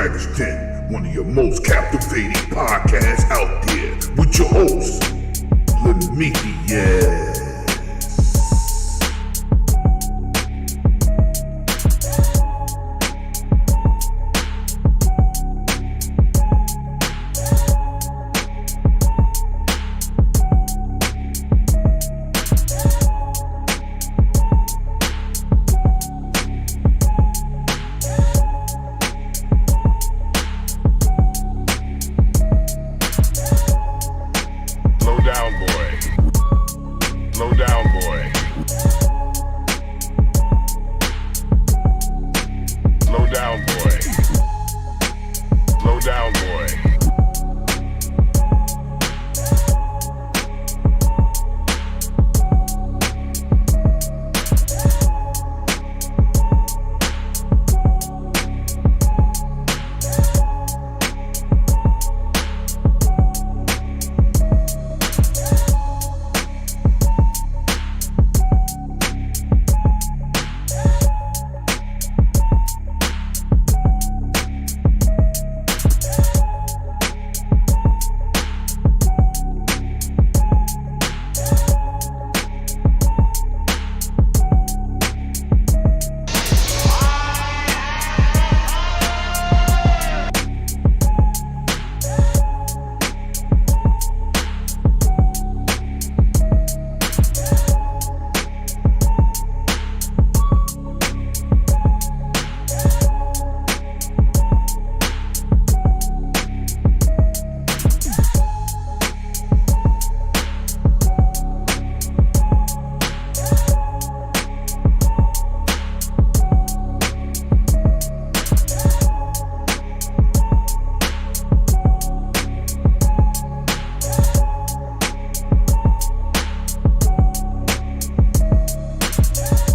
Dragon's Den, one of your most captivating podcasts out there, with your host, Nvidia.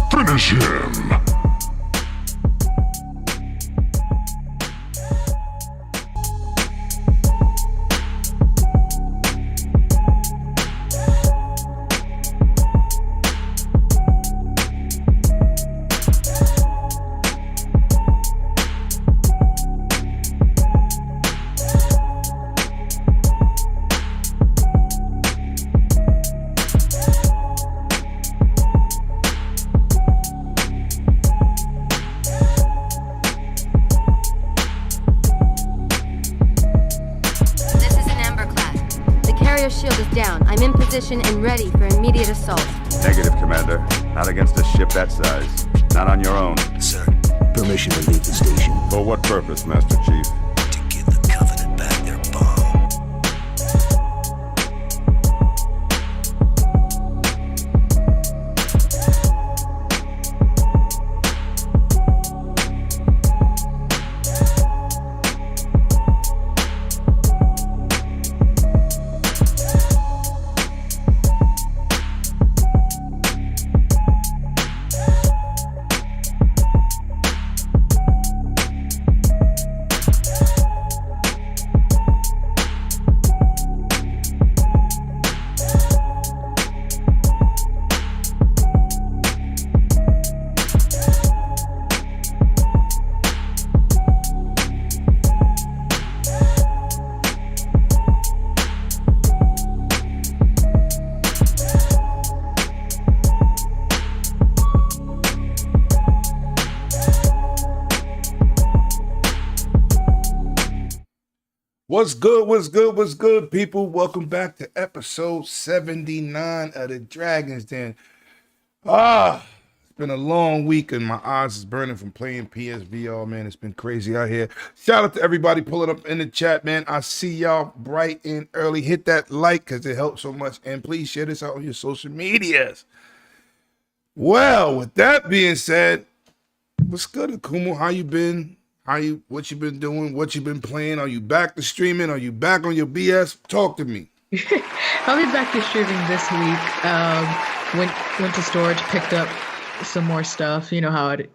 Finish him! Shield is down. I'm in position and ready for immediate assault. Negative, Commander. Not against a ship that size. Not on your own. Sir, permission to leave the station. For what purpose, Master Chief? To give the Covenant back their bomb. What's good, people? Welcome back to episode 79 of the Dragon's Den. It's been a long week and my eyes is burning from playing PSVR, man. It's been crazy out here. Shout out to everybody pulling up in the chat, man. I see y'all bright and early. Hit that like because it helps so much. And please share this out on your social medias. Well, with that being said, what's good, Akumu? How you been? What you been doing? What you been playing? Are you back to streaming? Are you back on your BS? Talk to me. I'll be back to streaming this week. Went to storage, picked up some more stuff. You know how it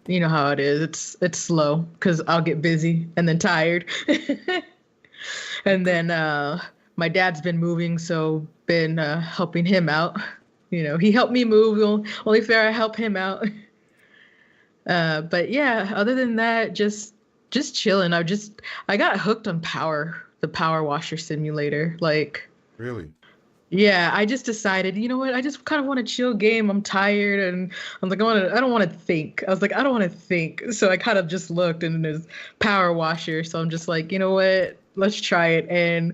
is. It's slow because I'll get busy and then tired. And then my dad's been moving, so been helping him out. You know, he helped me move. Only fair I help him out. But yeah, other than that, just Just chilling. I got hooked on the Power Washer Simulator. Like, Really? yeah, I just decided, you know what? I just kind of want to chill game. I'm tired and I'm like, I don't want to think. I was like, I don't want to think. So I kind of just looked and there's Power Washer. So I'm just like, you know what? Let's try it. And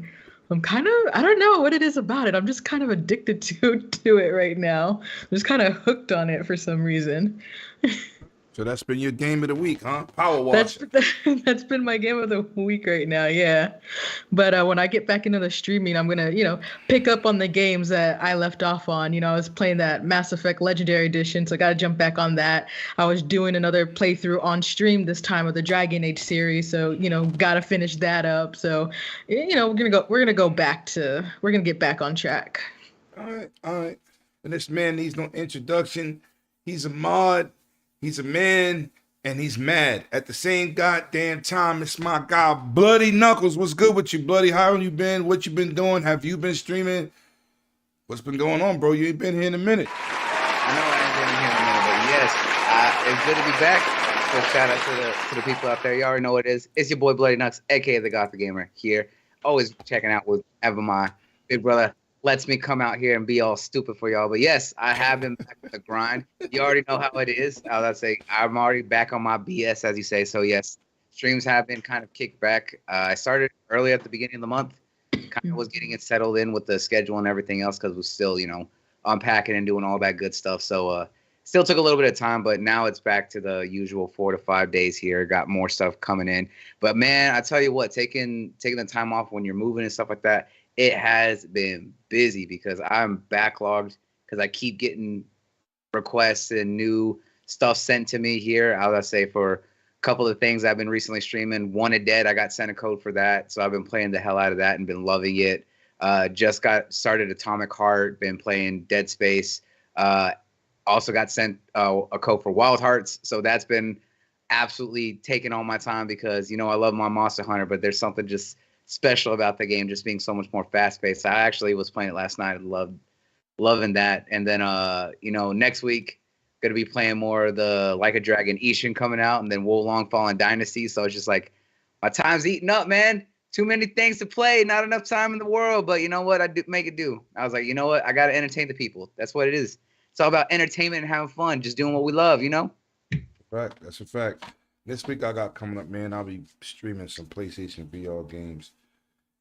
I don't know what it is about it. I'm just kind of addicted to it right now. I'm just kind of hooked on it for some reason. So that's been your game of the week, huh? Power That's Washer. that's been my game of the week right now, yeah. But when I get back into the streaming, I'm gonna, pick up on the games that I left off on. I was playing that Mass Effect Legendary Edition, so I gotta jump back on that. I was doing another playthrough on stream this time of the Dragon Age series, so gotta finish that up. So, we're gonna get back on track. All right, all right. And this man needs no introduction. He's a mod, he's a man, and he's mad at the same goddamn time. It's my guy, Bloody Knuckles. What's good with you, Bloody? How have you been? What you been doing? Have you been streaming? What's been going on, bro? You ain't been here in a minute. I know I ain't been here in a minute, but yes, it's good to be back. So shout out to the people out there. You already know what it is. It's your boy Bloody Knucks, aka the Gothic Gamer here. Always checking out with ever my big brother lets me come out here and be all stupid for y'all. But yes, I have been back with the grind. You already know how it is. Let's say I'm already back on my BS, as you say. So yes, streams have been kind of kicked back. I started early at the beginning of the month. Kind of was getting it settled in with the schedule and everything else because we're still, unpacking and doing all that good stuff. So still took a little bit of time, but now it's back to the usual 4 to 5 days here. Got more stuff coming in. But man, I tell you what, taking the time off when you're moving and stuff like that, it has been busy because I'm backlogged because I keep getting requests and new stuff sent to me here. I would say for a couple of things I've been recently streaming. Wanted Dead, I got sent a code for that. So I've been playing the hell out of that and been loving it. Just got started Atomic Heart, been playing Dead Space. Also got sent a code for Wild Hearts. So that's been absolutely taking all my time because, I love my Monster Hunter, but there's something just special about the game just being so much more fast-paced. I actually was playing it last night and loving that. And then, next week, going to be playing more of the Like a Dragon Ishin coming out and then Wolong Fallen Dynasty. So it's just like, my time's eating up, man. Too many things to play, not enough time in the world. But you know what? I do make it do. I was like, you know what? I got to entertain the people. That's what it is. It's all about entertainment and having fun, just doing what we love, Right, that's a fact. This week I got coming up, man. I'll be streaming some PlayStation VR games.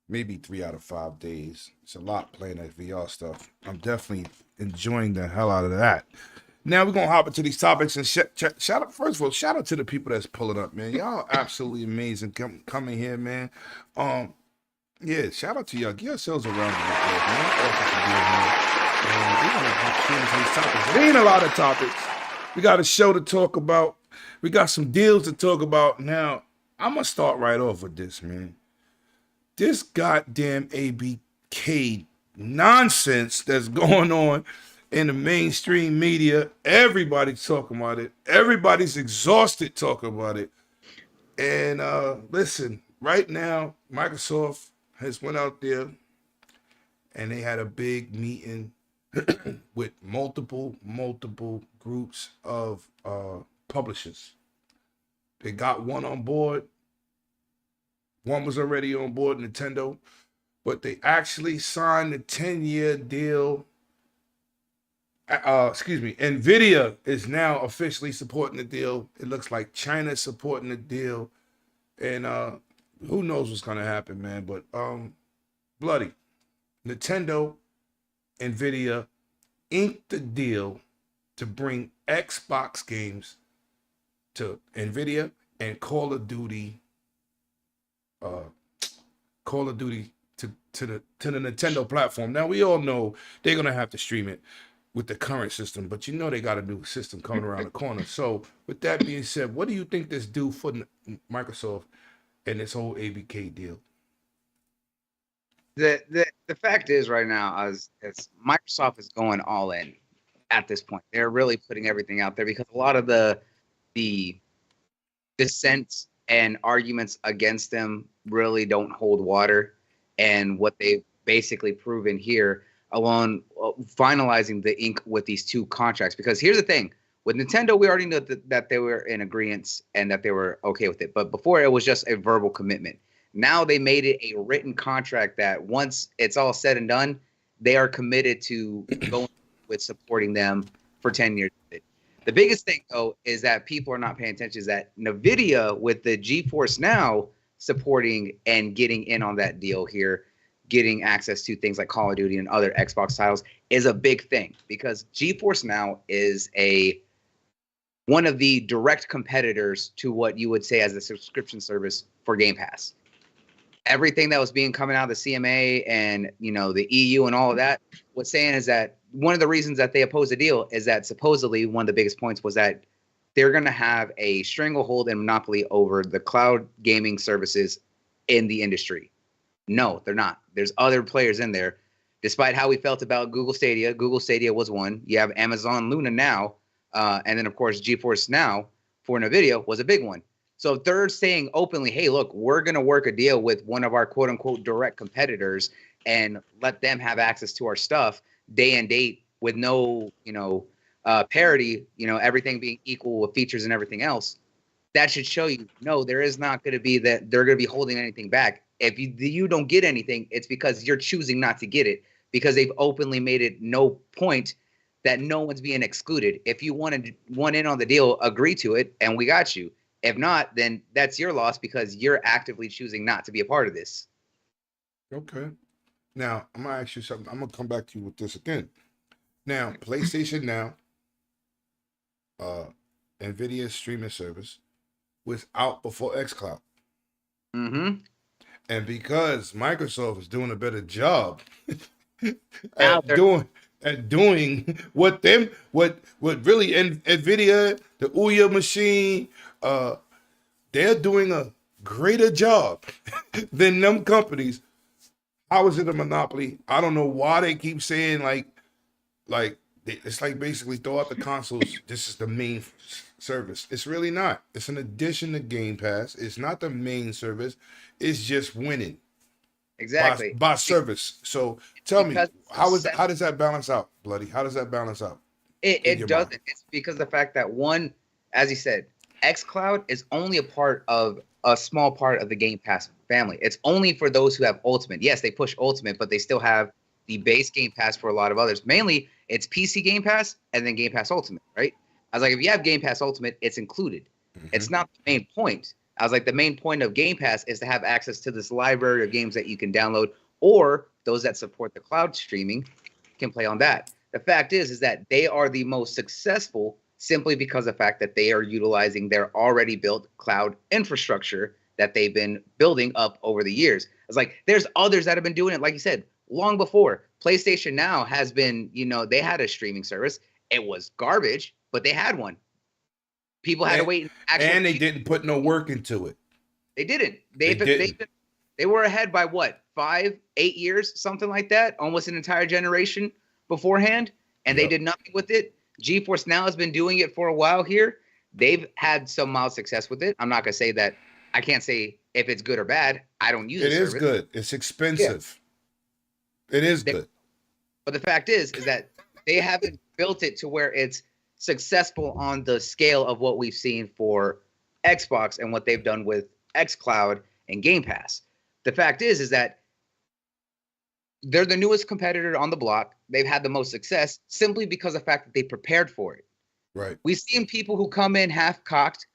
Maybe 3 out of 5 days. It's a lot playing that VR stuff. I'm definitely enjoying the hell out of that. Now we're gonna hop into these topics and shout out. First of all, shout out to the people that's pulling up, man. Y'all are absolutely amazing coming here, man. Yeah, shout out to y'all. Give yourselves a round of applause, man. Thank you for being here. We're gonna hop straight into these topics. There ain't a lot of topics. We got a show to talk about. We got some deals to talk about. Now I'm gonna start right off with this, man. This goddamn ABK nonsense that's going on in the mainstream media. Everybody's talking about it. Everybody's exhausted talking about it. And listen, right now, Microsoft has went out there and they had a big meeting with multiple groups of publishers. They got one on board. One was already on board, Nintendo, but they actually signed a 10-year deal. Nvidia is now officially supporting the deal. It looks like China's supporting the deal. And who knows what's going to happen, man. But Bloody, Nintendo, Nvidia inked the deal to bring Xbox games to Nvidia and Call of Duty to the Nintendo platform. Now we all know they're gonna have to stream it with the current system, but they got a new system coming around the corner. So with that being said, what do you think this do for Microsoft and this whole ABK deal? The fact is right now, as Microsoft is going all in at this point, they're really putting everything out there because a lot of the dissent and arguments against them really don't hold water. And what they've basically proven here, along finalizing the ink with these 2 contracts. Because here's the thing, With Nintendo, we already know that they were in agreement and that they were okay with it. But before, it was just a verbal commitment. Now they made it a written contract that once it's all said and done, they are committed to going with supporting them for 10 years. The biggest thing, though, is that people are not paying attention is that Nvidia, with the GeForce Now supporting and getting in on that deal here, getting access to things like Call of Duty and other Xbox titles, is a big thing because GeForce Now is one of the direct competitors to what you would say as a subscription service for Game Pass. Everything that was being coming out of the CMA and the EU and all of that was saying is that one of the reasons that they opposed the deal is that supposedly one of the biggest points was that they're going to have a stranglehold and monopoly over the cloud gaming services in the industry. No, they're not. There's other players in there. Despite how we felt about Google Stadia was one. You have Amazon Luna now. And then, of course, GeForce Now for NVIDIA was a big one. So they're saying openly, hey, look, we're going to work a deal with one of our quote unquote direct competitors and let them have access to our stuff day and date with no, parity, everything being equal with features and everything else. That should show you, no, there is not going to be that they're going to be holding anything back. If you don't get anything, it's because you're choosing not to get it because they've openly made it no point that no one's being excluded. If you want in on the deal, agree to it, and we got you. If not, then that's your loss because you're actively choosing not to be a part of this. Okay. Now, I'm going to ask you something. I'm going to come back to you with this again. Now, PlayStation Now, Nvidia's streaming service, was out before xCloud. Mm-hmm. And because Microsoft is doing a better job at doing what really Nvidia, the Ouya machine, they're doing a greater job than them companies. How is it a monopoly? I don't know why they keep saying it's like basically throw out the consoles. This is the main service. It's really not. It's an addition to Game Pass. It's not the main service. It's just winning. Exactly. By service. So tell me, how does that balance out, Bloody? How does that balance out? It doesn't. Mind? It's because of the fact that one, as you said, xCloud is only a small part of the Game Pass family. It's only for those who have Ultimate. Yes, they push Ultimate, but they still have the base Game Pass for a lot of others. Mainly, it's PC Game Pass and then Game Pass Ultimate, right? I was like, if you have Game Pass Ultimate, it's included. Mm-hmm. It's not the main point. I was like, the main point of Game Pass is to have access to this library of games that you can download, or those that support the cloud streaming can play on that. The fact is that they are the most successful simply because of the fact that they are utilizing their already built cloud infrastructure that they've been building up over the years. I was like, there's others that have been doing it, like you said, long before. PlayStation Now has been, they had a streaming service. It was garbage, but they had one. People had to wait. And they didn't put no work into it. They didn't. They were ahead by what, 5-8 years, something like that, almost an entire generation beforehand, and they did nothing with it. GeForce Now has been doing it for a while here. They've had some mild success with it. I'm not gonna say that. I can't say if it's good or bad. I don't use it. It is good. It's expensive. Yeah. It is good. But the fact is that they haven't built it to where it's successful on the scale of what we've seen for Xbox and what they've done with xCloud and Game Pass. The fact is that they're the newest competitor on the block. They've had the most success simply because of the fact that they prepared for it. Right. We've seen people who come in half-cocked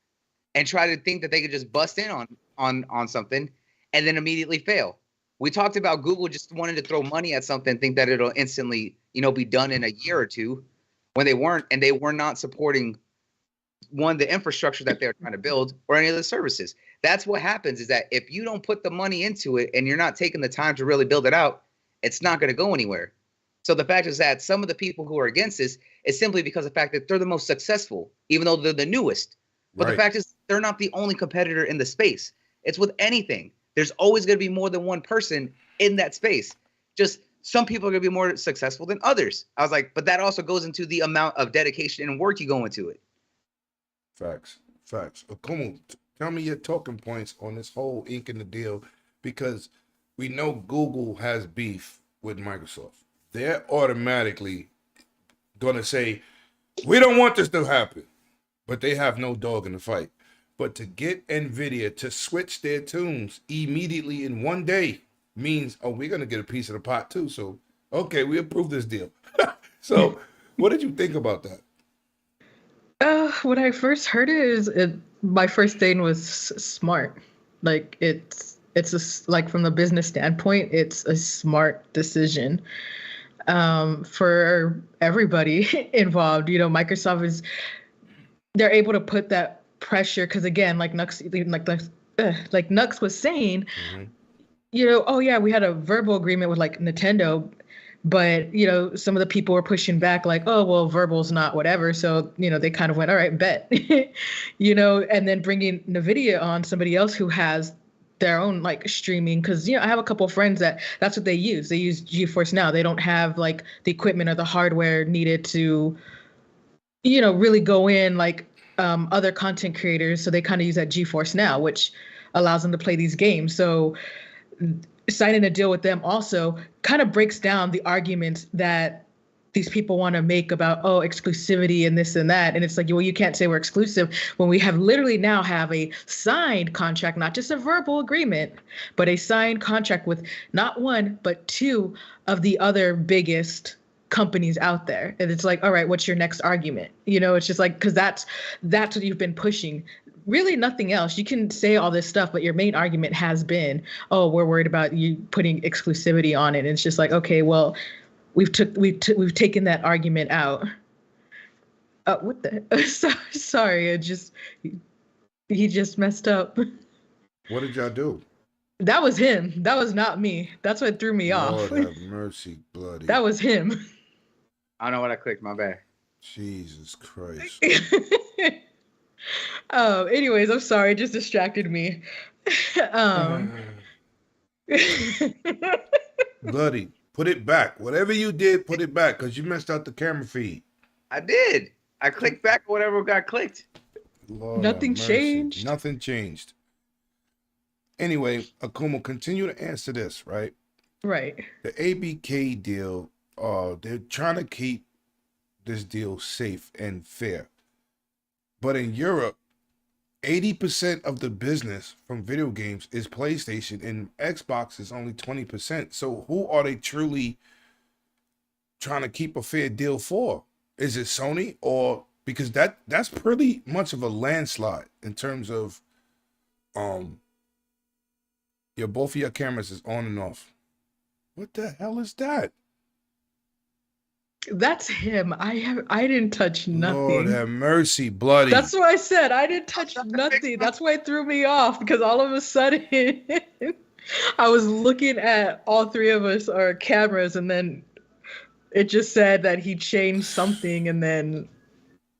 and try to think that they could just bust in on something and then immediately fail. We talked about Google just wanting to throw money at something, think that it'll instantly, be done in a year or two, when they weren't, and they were not supporting the infrastructure that they're trying to build or any of the services. That's what happens is that if you don't put the money into it and you're not taking the time to really build it out, it's not going to go anywhere. So the fact is that some of the people who are against this is simply because of the fact that they're the most successful, even though they're the newest. But the fact is they're not the only competitor in the space. It's with anything. There's always going to be more than one person in that space. Just some people are going to be more successful than others. I was like, but that also goes into the amount of dedication and work you go into it. Facts. Come on, tell me your talking points on this whole ink in the deal, because we know Google has beef with Microsoft. They're automatically going to say, We don't want this to happen, but they have no dog in the fight. But to get Nvidia to switch their tunes immediately in one day means, oh, we're gonna get a piece of the pot too. So, okay, we approve this deal. So, what did you think about that? When I first heard my first thing was smart. Like like from the business standpoint, it's a smart decision for everybody involved. You know, they're able to put that pressure because again, like Nux was saying, you know, oh yeah, we had a verbal agreement with like Nintendo, but you know, some of the people were pushing back like, oh well, verbal's not whatever. So you know, they kind of went, all right, bet, you know, and then bringing Nvidia on, somebody else who has their own like streaming, because you know I have a couple of friends that's what they use. They use GeForce Now. They don't have like the equipment or the hardware needed to, you know, really go in like other content creators. So they kind of use that GeForce Now, which allows them to play these games. So signing a deal with them also kind of breaks down the arguments that these people want to make about, oh, exclusivity and this and that. And it's like, well, you can't say we're exclusive when we have literally now have a signed contract, not just a verbal agreement, but a signed contract with not one, but two of the other biggest companies out there. And it's like, all right, what's your next argument? You know, it's just like, because that's what you've been pushing. Really nothing else. You can say all this stuff, but your main argument has been, oh, we're worried about you putting exclusivity on it. And it's just like, okay, well, we've taken that argument out. What the? Sorry, he just messed up. What did y'all do? That was him. That was not me. That's what threw me off. Lord have mercy, bloody. That was him. I don't know what I clicked. My bad. Jesus Christ. Anyways, I'm sorry. It just distracted me. Bloody. Put it back. Whatever you did, put it back, because you messed out the camera feed. I did. I clicked back whatever got clicked. Lord Nothing changed. Nothing changed. Anyway, Akuma, continue to answer this, right? Right. The ABK deal, they're trying to keep this deal safe and fair. But in Europe, 80% of the business from video games is PlayStation, and Xbox is only 20%. So who are they truly trying to keep a fair deal for? Is it Sony? Or because that's pretty much of a landslide in terms of both of your cameras is on and off. What the hell is that? That's him. I didn't touch nothing. Lord have mercy, bloody. That's what I said. I didn't touch nothing. That's why it threw me off, because all of a sudden I was looking at all three of us our cameras, and then it just said that he changed something, and then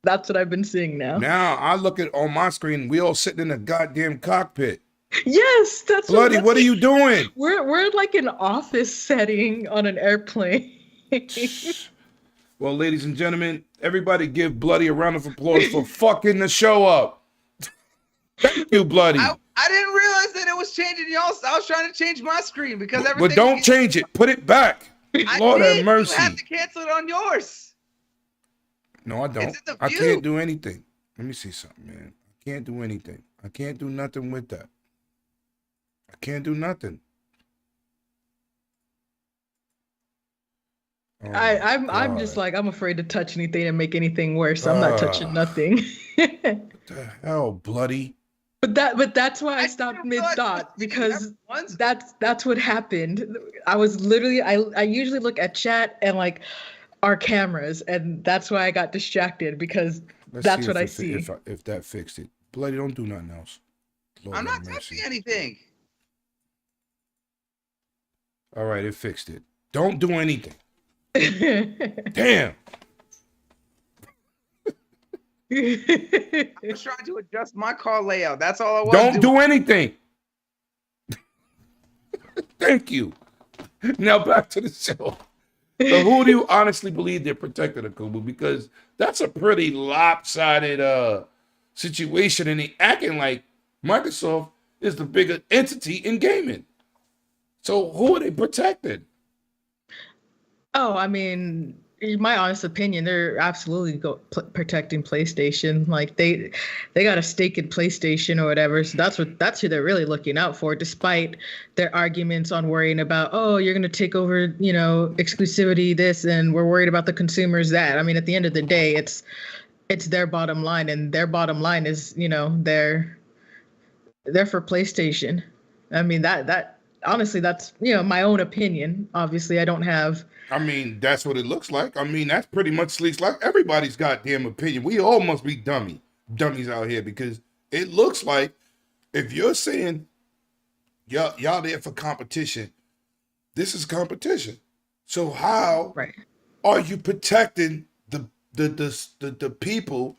that's what I've been seeing now. Now I look at on my screen, we all sitting in a goddamn cockpit. Yes, that's bloody. What are you doing? We're like an office setting on an airplane. Well, ladies and gentlemen, everybody give Bloody a round of applause for fucking the show up. Thank you, Bloody. I didn't realize that it was changing y'all. I was trying to change my screen because everything. But don't change it. Put it back. Lord have mercy. You have to cancel it on yours. No, I don't. I can't do anything. Let me see something, man. I can't do anything. I can't do nothing with that. I can't do nothing. Oh I'm just like, I'm afraid to touch anything and make anything worse. I'm not touching nothing. What the hell, bloody? But that's why I stopped mid thought, because that's what happened. I was literally I usually look at chat and like our cameras, and that's why I got distracted, because that's what I see. If that fixed it, bloody, don't do nothing else. Lord, I'm not touching anything. All right, it fixed it. Don't do anything. Damn. I was trying to adjust my car layout. That's all I was. Don't do anything. Thank you. Now back to the show. So who do you honestly believe they're protecting, Akubu? Because that's a pretty lopsided situation, and they acting like Microsoft is the bigger entity in gaming. So who are they protecting? Oh, I mean, in my honest opinion, they're absolutely protecting PlayStation. Like they got a stake in PlayStation or whatever. So that's who they're really looking out for, despite their arguments on worrying about, oh, you're gonna take over, exclusivity this, and we're worried about the consumers that. I mean, at the end of the day, it's their bottom line, and their bottom line is, they're for PlayStation. I mean, that honestly, that's my own opinion. Obviously, I don't have. I mean, that's what it looks like. I mean, that's pretty much looks like everybody's goddamn opinion. We all must be dummies out here, because it looks like if you're saying y'all there for competition, this is competition. So how Right. are you protecting the people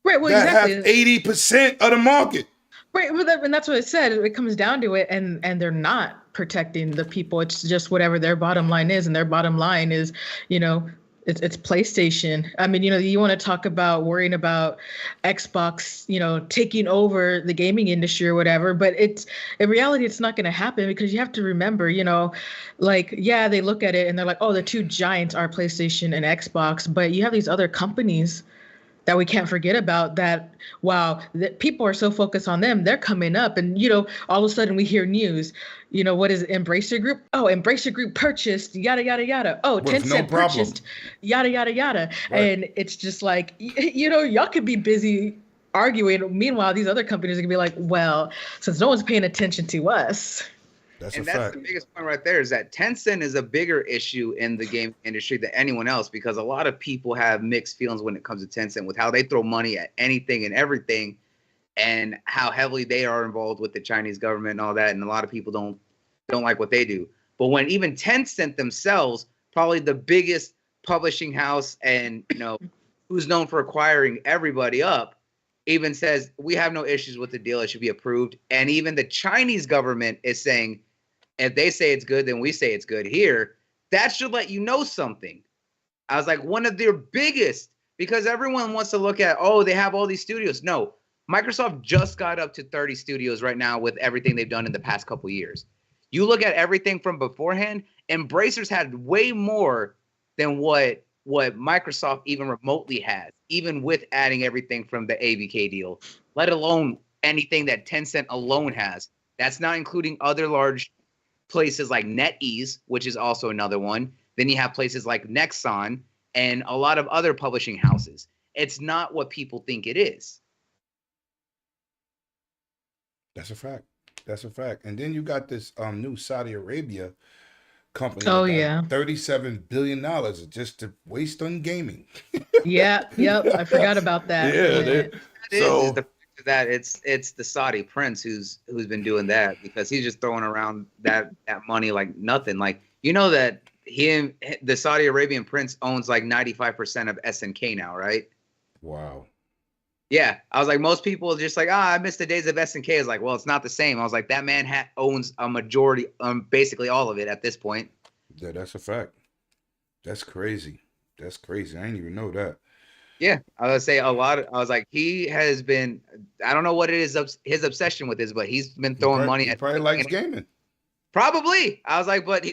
Right. Well, that exactly. have 80% of the market? Right, well, and that's what it said. It comes down to it, and they're not protecting the people. It's just whatever their bottom line is, and their bottom line is, it's PlayStation. I mean, you want to talk about worrying about Xbox, taking over the gaming industry or whatever, but in reality, it's not going to happen, because you have to remember, like, yeah, they look at it and they're like, oh, the two giants are PlayStation and Xbox, but you have these other companies that we can't forget about, that wow, that people are so focused on them, they're coming up, and all of a sudden we hear news, what is it, Embracer Group? Oh, Embracer Group purchased yada yada yada. Oh, With no Tencent problem. purchased yada yada yada. Right. And it's just like, y'all could be busy arguing. Meanwhile, these other companies are gonna be like, well, since no one's paying attention to us. That's And a that's fact. the biggest point right there, is that Tencent is a bigger issue in the game industry than anyone else, because a lot of people have mixed feelings when it comes to Tencent, with how they throw money at anything and everything, and how heavily they are involved with the Chinese government and all that. And a lot of people don't like what they do. But when even Tencent themselves, probably the biggest publishing house, and who's known for acquiring everybody up, even says we have no issues with the deal, it should be approved. And even the Chinese government is saying, if they say it's good, then we say it's good here. That should let you know something. I was like, one of their biggest, because everyone wants to look at, oh, they have all these studios. No, Microsoft just got up to 30 studios right now with everything they've done in the past couple of years. You look at everything from beforehand, Embracers had way more than what Microsoft even remotely has, even with adding everything from the ABK deal, let alone anything that Tencent alone has. That's not including other large places like NetEase, which is also another one. Then you have places like Nexon and a lot of other publishing houses. It's not what people think it is. That's a fact. That's a fact. And then you got this new Saudi Arabia company. Oh, that got yeah. $37 billion just to waste on gaming. Yep, I forgot about that. Yeah. Is the fact that it's the Saudi prince who's been doing that, because he's just throwing around that money like nothing. Like, that the Saudi Arabian prince owns like 95% of SNK now, right? Wow. Yeah, I was like, most people are just like, I miss the days of SNK. It's like, well, it's not the same. I was like, that man owns a majority, basically all of it at this point. Yeah, that's a fact. That's crazy. That's crazy. I didn't even know that. Yeah, I would say a lot. I was like, he has been, I don't know what it is, his obsession with this, but he's been throwing money He at. probably likes gaming. Probably. I was like, but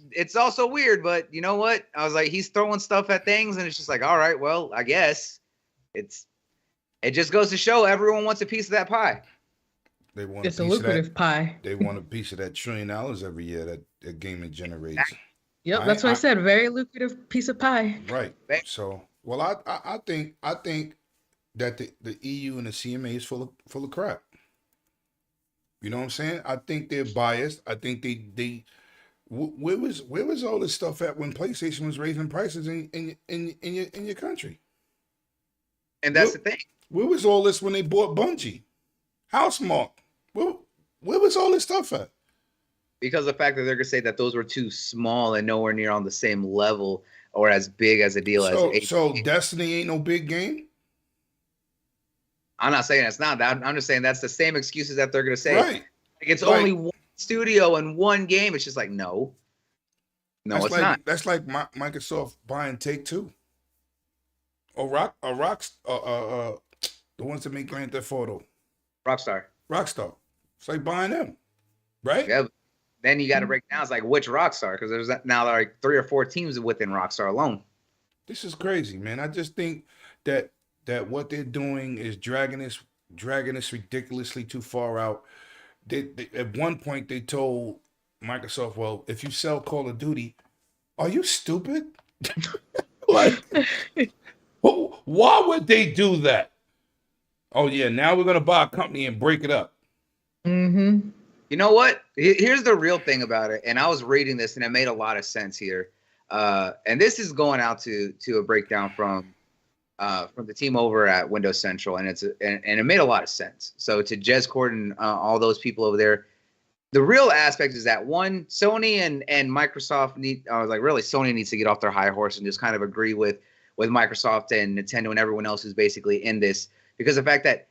it's also weird. But you know what? I was like, he's throwing stuff at things, and it's just like, all right, well, I guess it just goes to show everyone wants a piece of that pie. They want It's a a piece of lucrative that. pie. They want a piece of that $1 trillion every year that gaming generates. Yep, that's what I said. Very lucrative piece of pie. Right. So, well, I think that the EU and the CMA is full of crap. You know what I'm saying? I think they're biased. I think they where was all this stuff at when PlayStation was raising prices in your country? And that's the thing. Where was all this when they bought Bungie? Housemarque? Where was all this stuff at? Because the fact that they're gonna say that those were too small and nowhere near on the same level or as big as a deal as. So Destiny ain't no big game. I'm not saying it's not that. I'm just saying that's the same excuses that they're gonna say. Right. Like, it's only one studio and one game. It's just like no, it's not. That's like Microsoft buying Take-Two. Or the ones that make Grand Theft Auto. Rockstar. It's like buying them, right? Yeah. Then you got to break down. It's like which Rockstar, because there's now like 3 or 4 teams within Rockstar alone. This is crazy, man. I just think that what they're doing is dragging this ridiculously too far out. They at one point they told Microsoft, "Well, if you sell Call of Duty, are you stupid? Like, why would they do that? Oh yeah, now we're gonna buy a company and break it up." Mm-hmm. You know what? Here's the real thing about it. And I was reading this, and it made a lot of sense here. And this is going out to a breakdown from the team over at Windows Central, and it made a lot of sense. So to Jez Corden, all those people over there, the real aspect is that one, Sony and Microsoft Sony needs to get off their high horse and just kind of agree with Microsoft and Nintendo and everyone else who's basically in this, because the fact that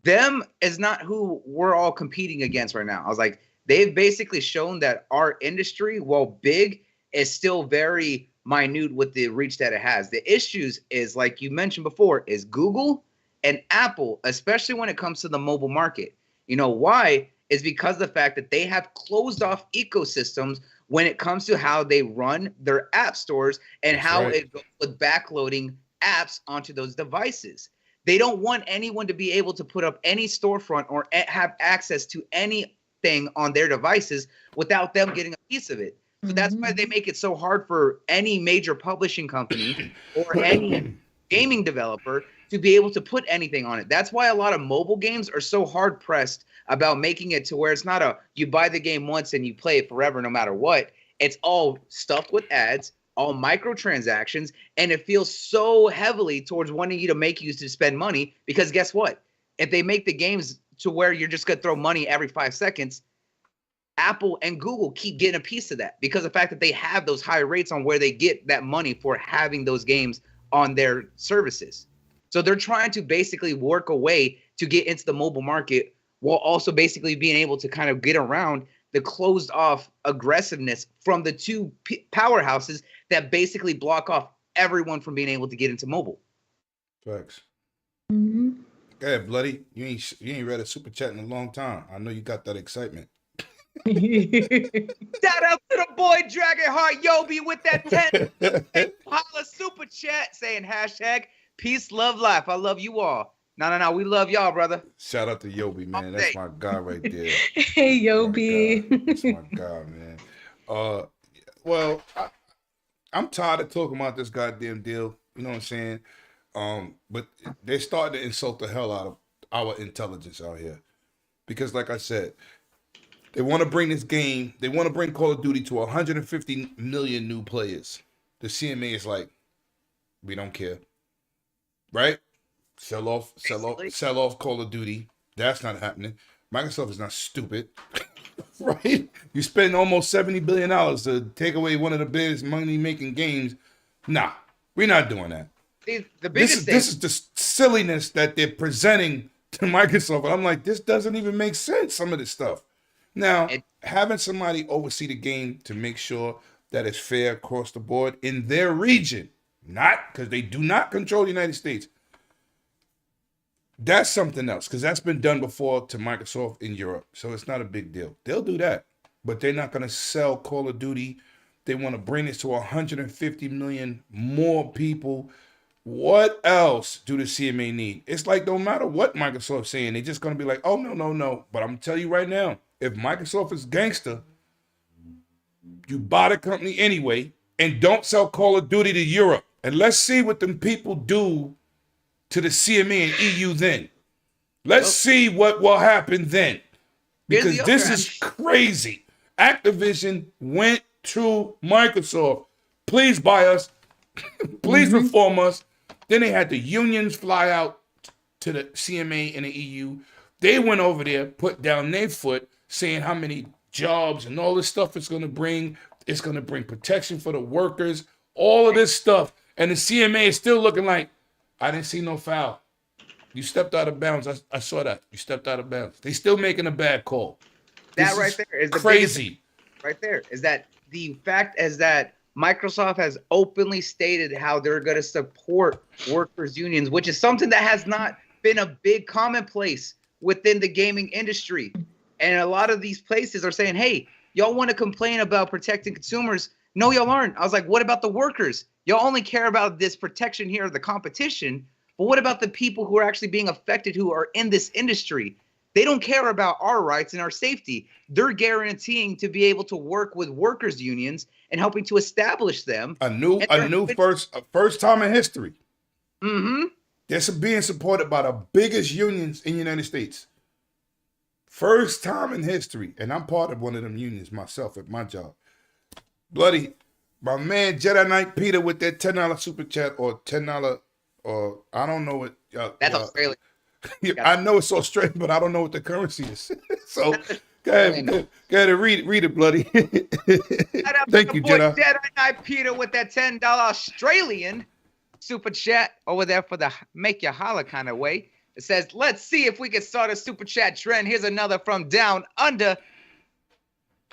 them is not who we're all competing against right now. I was like, they've basically shown that our industry, while big, is still very minute with the reach that it has. The issues is, like you mentioned before, is Google and Apple, especially when it comes to the mobile market. You know why? Is because of the fact that they have closed off ecosystems when it comes to how they run their app stores and how it goes with backloading apps onto those devices. They don't want anyone to be able to put up any storefront or have access to anything on their devices without them getting a piece of it. So that's why they make it so hard for any major publishing company or any gaming developer to be able to put anything on it. That's why a lot of mobile games are so hard pressed about making it to where it's not you buy the game once and you play it forever no matter what. It's all stuffed with ads, all microtransactions, and it feels so heavily towards wanting you to make you to spend money, because guess what? If they make the games to where you're just going to throw money every 5 seconds, Apple and Google keep getting a piece of that because of the fact that they have those high rates on where they get that money for having those games on their services. So they're trying to basically work a way to get into the mobile market while also basically being able to kind of get around the closed off aggressiveness from the two powerhouses that basically block off everyone from being able to get into mobile. Facts. Mm-hmm. Go ahead, bloody. You ain't read a super chat in a long time. I know you got that excitement. Shout out to the boy Dragonheart Yobi with that 10 holla super chat saying hashtag peace, love, life. I love you all. No. We love y'all, brother. Shout out to Yobi, man. That's my guy right there. Hey, Yobi. That's my guy, man. Well, I'm tired of talking about this goddamn deal. You know what I'm saying? But they're starting to insult the hell out of our intelligence out here. Because like I said, they want to bring this game, they want to bring Call of Duty to 150 million new players. The CMA is like, we don't care. Right? Sell off Call of Duty. That's not happening. Microsoft is not stupid. Right? You spend almost $70 billion to take away one of the biggest money-making games. Nah, we're not doing that. The biggest this is the silliness that they're presenting to Microsoft. And I'm like, this doesn't even make sense, some of this stuff. Now, having somebody oversee the game to make sure that it's fair across the board in their region, not because they do not control the United States, that's something else, because that's been done before to Microsoft in Europe. So it's not a big deal. They'll do that, but they're not going to sell Call of Duty. They want to bring this to 150 million more people. What else do the CMA need? It's like no matter what Microsoft's saying, they're just going to be like, oh, no. But I'm going to tell you right now, if Microsoft is gangster, you buy the company anyway and don't sell Call of Duty to Europe. And let's see what them people do to the CMA and EU then. Let's see what will happen then. Because this is crazy. Activision went to Microsoft. Please buy us. Please reform us. Then they had the unions fly out to the CMA and the EU. They went over there, put down their foot, saying how many jobs and all this stuff it's going to bring. It's going to bring protection for the workers, all of this stuff. And the CMA is still looking like, I didn't see no foul. You stepped out of bounds. I saw that. You stepped out of bounds. They still making a bad call. That right there is the crazy. Right there is that the fact is that Microsoft has openly stated how they're going to support workers' unions, which is something that has not been a big commonplace within the gaming industry. And a lot of these places are saying, hey, y'all want to complain about protecting consumers? No, y'all aren't. I was like, what about the workers? Y'all only care about this protection here of the competition, but what about the people who are actually being affected who are in this industry? They don't care about our rights and our safety. They're guaranteeing to be able to work with workers' unions and helping to establish them. First time in history. Mm-hmm. They're being supported by the biggest unions in the United States. First time in history. And I'm part of one of them unions myself at my job. Bloody, my man Jedi Knight Peter with that $10 super chat or $10 or I don't know what. That's Australia. I know it's Australian, but I don't know what the currency is. So go ahead and read it, bloody. Thank you, Jedi. Jedi Knight Peter with that $10 Australian super chat over there for the make you holler kind of way. It says, let's see if we can start a super chat trend. Here's another from down under.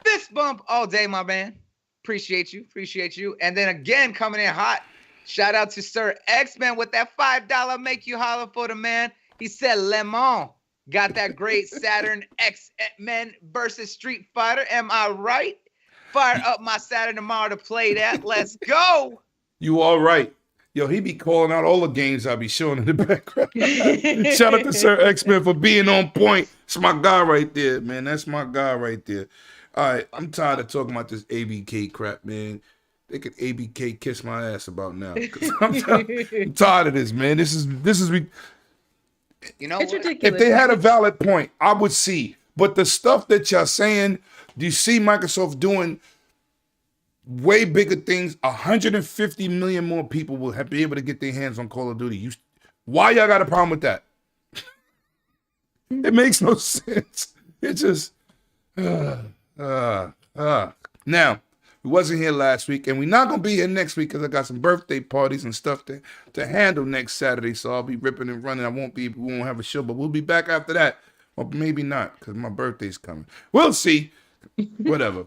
Fist bump all day, my man. Appreciate you. And then again, coming in hot. Shout out to Sir X-Men with that $5 make you holler for the man. He said, Lemon got that great Saturn X-Men versus Street Fighter. Am I right? Fire up my Saturn tomorrow to play that. Let's go. You all right. Yo, he be calling out all the games I be showing in the background. Shout out to Sir X-Men for being on point. It's my guy right there, man. That's my guy right there. All right, I'm tired of talking about this ABK crap, man. They could ABK kiss my ass about now. I'm tired of this, man. This is you know, It's ridiculous. if they had a valid point, I would see. But the stuff that y'all saying, do you see Microsoft doing way bigger things? 150 million more people will be able to get their hands on Call of Duty. Why y'all got a problem with that? It makes no sense. It just now, we wasn't here last week, and we're not gonna be here next week because I got some birthday parties and stuff to handle next Saturday. So I'll be ripping and running. We won't have a show, but we'll be back after that. Or maybe not, because my birthday's coming. We'll see. Whatever.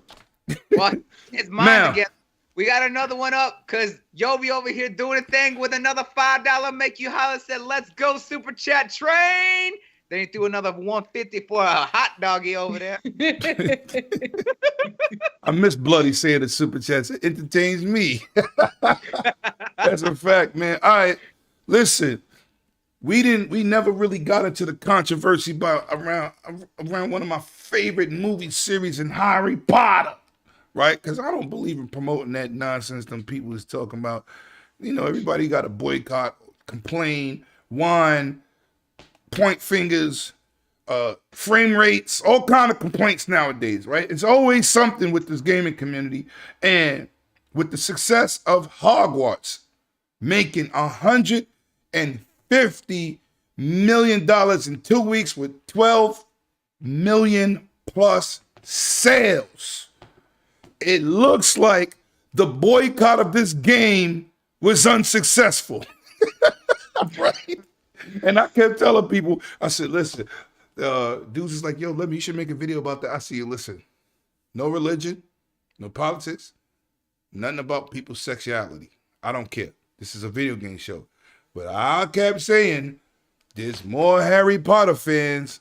Well, it's mine again. We got another one up because Yobi over here doing a thing with another $5 make you holler. Said, let's go super chat train. Then he threw another 150 for a hot doggy over there. I miss Bloody saying the super chats. It entertains me. That's a fact, man. All right, listen. We never really got into the controversy around one of my favorite movie series in Harry Potter, right? Because I don't believe in promoting that nonsense them people is talking about. You know, everybody got to boycott, complain, whine, point fingers, frame rates, all kind of complaints nowadays, right? It's always something with this gaming community. And with the success of Hogwarts making $150 million in 2 weeks with 12 million plus sales, it looks like the boycott of this game was unsuccessful. Right? And I kept telling people, I said, listen, dudes is like, yo, you should make a video about that. I see you, listen, no religion, no politics, nothing about people's sexuality. I don't care. This is a video game show. But I kept saying, there's more Harry Potter fans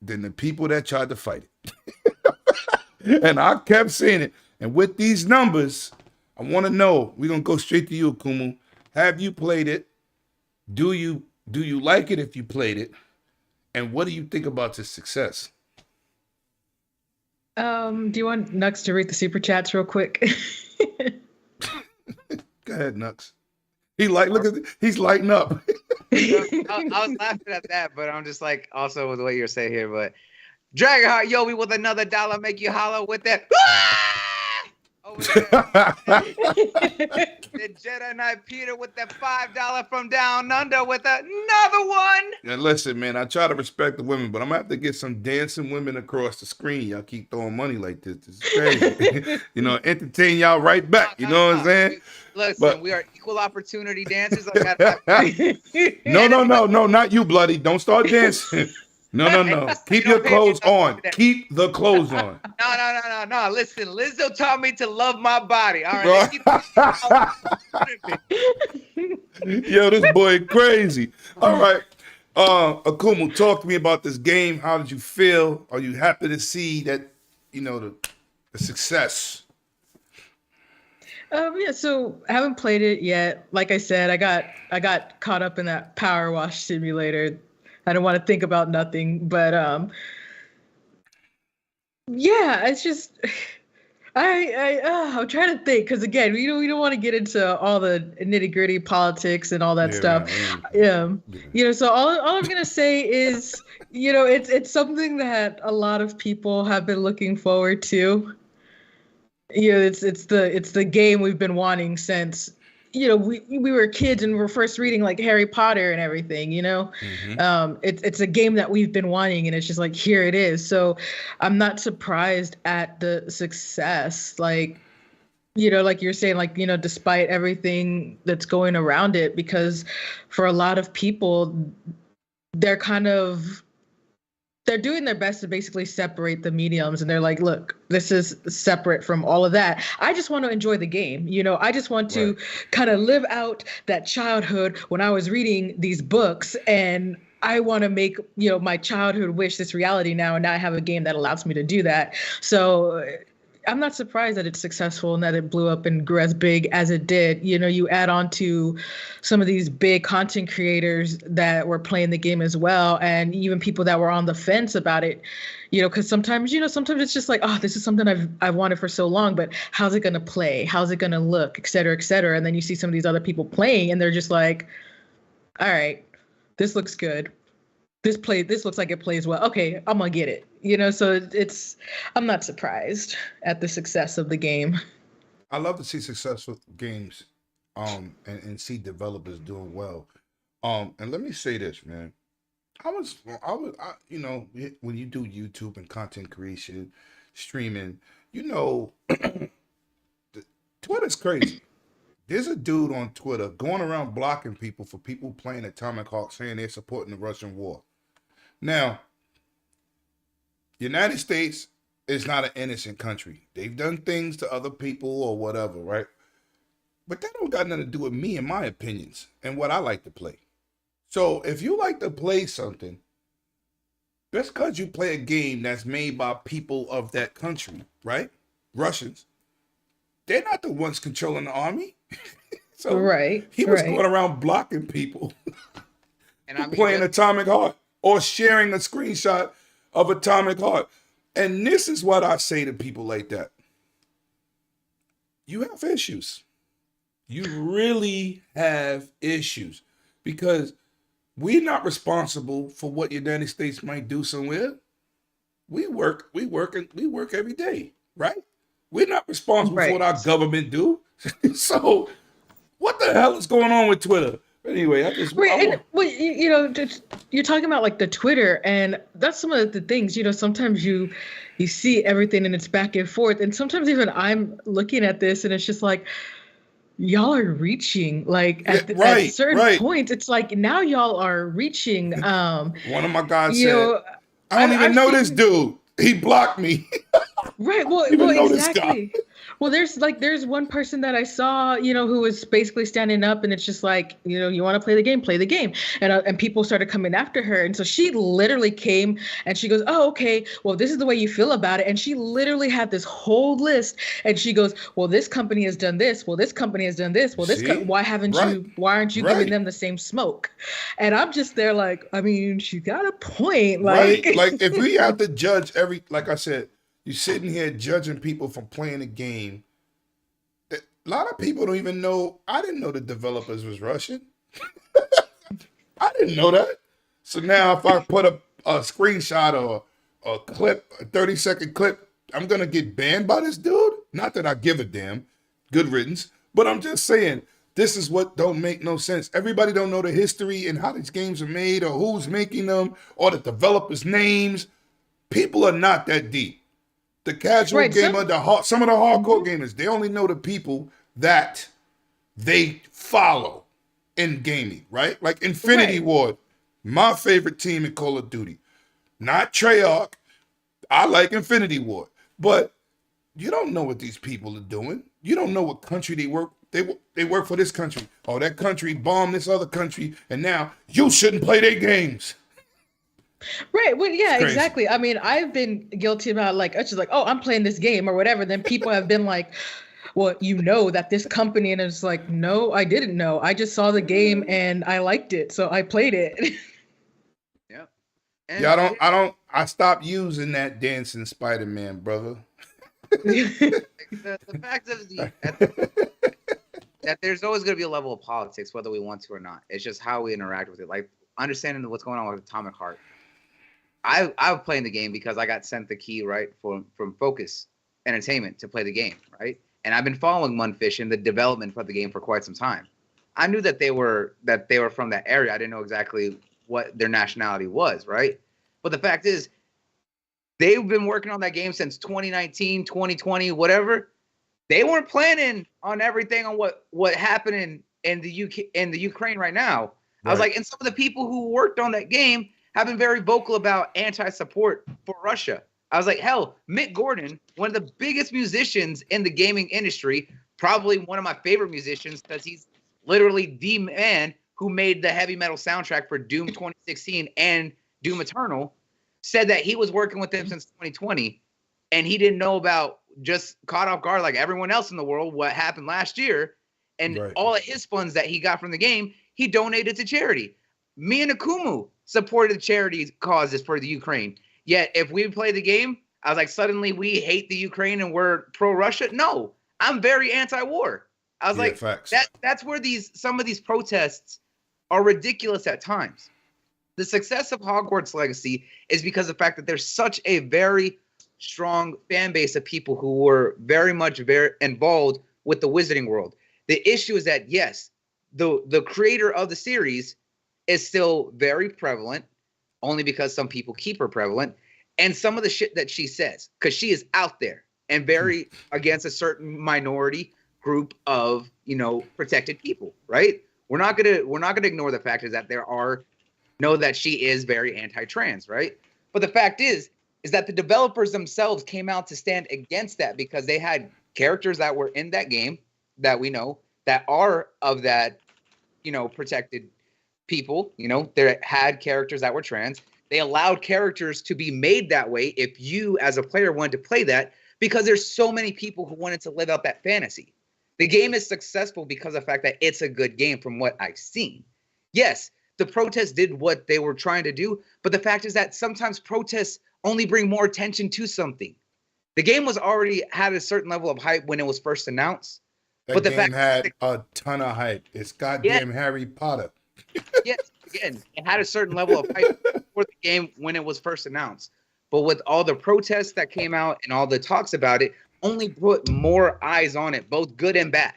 than the people that tried to fight it. And I kept saying it. And with these numbers, I want to know, we're going to go straight to you, Kumu. Have you played it? Do you like it if you played it? And what do you think about its success? Do you want Nux to read the super chats real quick? Go ahead, Nux. He's lighting up. I was laughing at that, but I'm just like, also with what you're saying here, but Dragonheart Yobi with another dollar make you holler with that. Over there. The Jedi Knight Peter with that $5 from down under with another one. And listen, man, I try to respect the women, but I'm gonna have to get some dancing women across the screen. Y'all keep throwing money like this. This is crazy. You know, entertain y'all right back. You know what I'm saying? Listen, we are equal opportunity dancers. No, not you, Bloody. Don't start dancing. No. Keep your clothes on. Keep the clothes on. No. Listen, Lizzo taught me to love my body. All right. Yo, this boy crazy. All right. Akumu, talk to me about this game. How did you feel? Are you happy to see that, the success? Yeah, so I haven't played it yet. Like I said, I got caught up in that power wash simulator. I don't want to think about nothing, but yeah, it's just I'm trying to think because again, we don't want to get into all the nitty gritty politics and all that Yeah, stuff. man. Yeah, Yeah. so all I'm gonna say is, it's something that a lot of people have been looking forward to. It's the game we've been wanting since we were kids and we were first reading like Harry Potter and everything. Mhm. It's a game that we've been wanting, and it's just like here it is. So I'm not surprised at the success. Like you're saying, like, despite everything that's going around it, because for a lot of people, they're kind of they're doing their best to basically separate the mediums, and they're like, look, this is separate from all of that. I just want to enjoy the game. I just want to kind of live out that childhood when I was reading these books, and I want to make my childhood wish this reality now, and now I have a game that allows me to do that. So I'm not surprised that it's successful and that it blew up and grew as big as it did. You add on to some of these big content creators that were playing the game as well, and even people that were on the fence about it. Because sometimes it's just like, oh, this is something I've wanted for so long, but how's it gonna play? How's it gonna look, et cetera, et cetera. And then you see some of these other people playing, and they're just like, all right, this looks good. This looks like it plays well. Okay, I'm gonna get it. So I'm not surprised at the success of the game. I love to see successful games, and see developers doing well. And let me say this, man. When you do YouTube and content creation, streaming, you know, Twitter's crazy. There's a dude on Twitter going around blocking people for people playing Atomic Hawk, saying they're supporting the Russian war. Now, United States is not an innocent country. They've done things to other people or whatever, right? But that don't got nothing to do with me and my opinions and what I like to play. So if you like to play something, just because you play a game that's made by people of that country, right? Russians, they're not the ones controlling the army. So Right, he was right. going around blocking people And I mean, playing Atomic Heart or sharing a screenshot of Atomic Heart. And this is what I say to people like that. You have issues. You really have issues because we're not responsible for what the United States might do somewhere. We work every day, right? We're not responsible for what our Right. government do. So what the hell is going on with Twitter? Anyway, Right, and well, you're talking about like the Twitter, and that's some of the things. Sometimes you see everything and it's back and forth, and sometimes even I'm looking at this and it's just like, y'all are reaching like at certain points. It's like now y'all are reaching. One of my guys You said, know, I don't even I've know this seen. dude. He blocked me. Right. I don't even know this guy. Exactly. Well, there's one person that I saw, who was basically standing up, and it's just like, you want to play the game, and people started coming after her, and so she literally came and she goes, oh, okay, well, this is the way you feel about it, and she literally had this whole list, and she goes, well, this company has done this, well, this company has done this, well, See? why aren't you Right. giving them the same smoke? And I'm just there like, I mean, she got a point, Right? like. Like if we have to judge like I said, you're sitting here judging people from playing a game. A lot of people don't even know. I didn't know the developers was Russian. I didn't know that. So now if I put a screenshot or a clip, a 30-second clip, I'm gonna get banned by this dude. Not that I give a damn. Good riddance. But I'm just saying, this is what don't make no sense. Everybody don't know the history and how these games are made or who's making them or the developers' names. People are not that deep. The casual Right, gamer, some of the hardcore gamers, they only know the people that they follow in gaming, right? Like Infinity Right. Ward, my favorite team in Call of Duty. Not Treyarch. I like Infinity Ward. But you don't know what these people are doing. You don't know what country they work. They work for this country. Oh, that country bombed this other country, and now you shouldn't play their games. Right. Well, yeah, Crazy. exactly. I mean, I've been guilty about like, it's just like, oh, I'm playing this game or whatever. Then people have been like, well, you know that this company, and it's like, no, I didn't know. I just saw the game and I liked it, so I played it. Yeah. And Yeah, I stopped using that dancing Spider-Man, brother. the fact of that there's always going to be a level of politics, whether we want to or not. It's just how we interact with it. Like understanding what's going on with Atomic Heart. I was playing the game because I got sent the key right from Focus Entertainment to play the game, right? And I've been following Munfish and the development for the game for quite some time. I knew that they were from that area. I didn't know exactly what their nationality was, right? But the fact is, they've been working on that game since 2019, 2020, whatever. They weren't planning on everything on what happened in the UK in the Ukraine right now. Right. I was like, and some of the people who worked on that game have been very vocal about anti-support for Russia. I was like, hell, Mick Gordon, one of the biggest musicians in the gaming industry, probably one of my favorite musicians because he's literally the man who made the heavy metal soundtrack for Doom 2016 and Doom Eternal, said that he was working with them since 2020 and he didn't know about, just caught off guard like everyone else in the world, what happened last year. And all of his funds that he got from the game, he donated to charity. Me and Akumu supported charity causes for the Ukraine. Yet if we play the game, I was like, suddenly we hate the Ukraine and we're pro-Russia. No, I'm very anti-war. I was like, facts. That's where some of these protests are ridiculous at times. The success of Hogwarts Legacy is because of the fact that there's such a very strong fan base of people who were very involved with the Wizarding world. The issue is that, yes, the creator of the series is still very prevalent, only because some people keep her prevalent, and some of the shit that she says, because she is out there and very against a certain minority group of, protected people, right? We're not gonna ignore the fact is that that she is very anti-trans, right? But the fact is that the developers themselves came out to stand against that because they had characters that were in that game that we know that are of that, protected people, they had characters that were trans. They allowed characters to be made that way if you as a player wanted to play that, because there's so many people who wanted to live out that fantasy. The game is successful because of the fact that it's a good game from what I've seen. Yes, the protests did what they were trying to do, but the fact is that sometimes protests only bring more attention to something. The game was already had a certain level of hype when it was first announced. But the game had a ton of hype. It's goddamn Harry Potter. Yes, again, it had a certain level of hype for the game when it was first announced. But with all the protests that came out and all the talks about it, only put more eyes on it, both good and bad.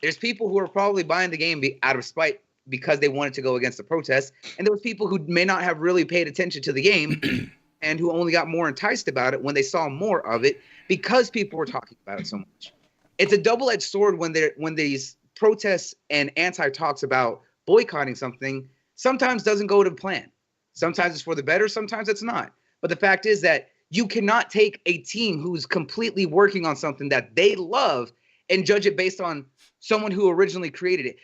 There's people who are probably buying the game out of spite because they wanted to go against the protests. And there was people who may not have really paid attention to the game and who only got more enticed about it when they saw more of it because people were talking about it so much. It's a double-edged sword when these protests and anti-talks about boycotting something sometimes doesn't go to plan. Sometimes it's for the better, sometimes it's not. But the fact is that you cannot take a team who's completely working on something that they love and judge it based on someone who originally created it.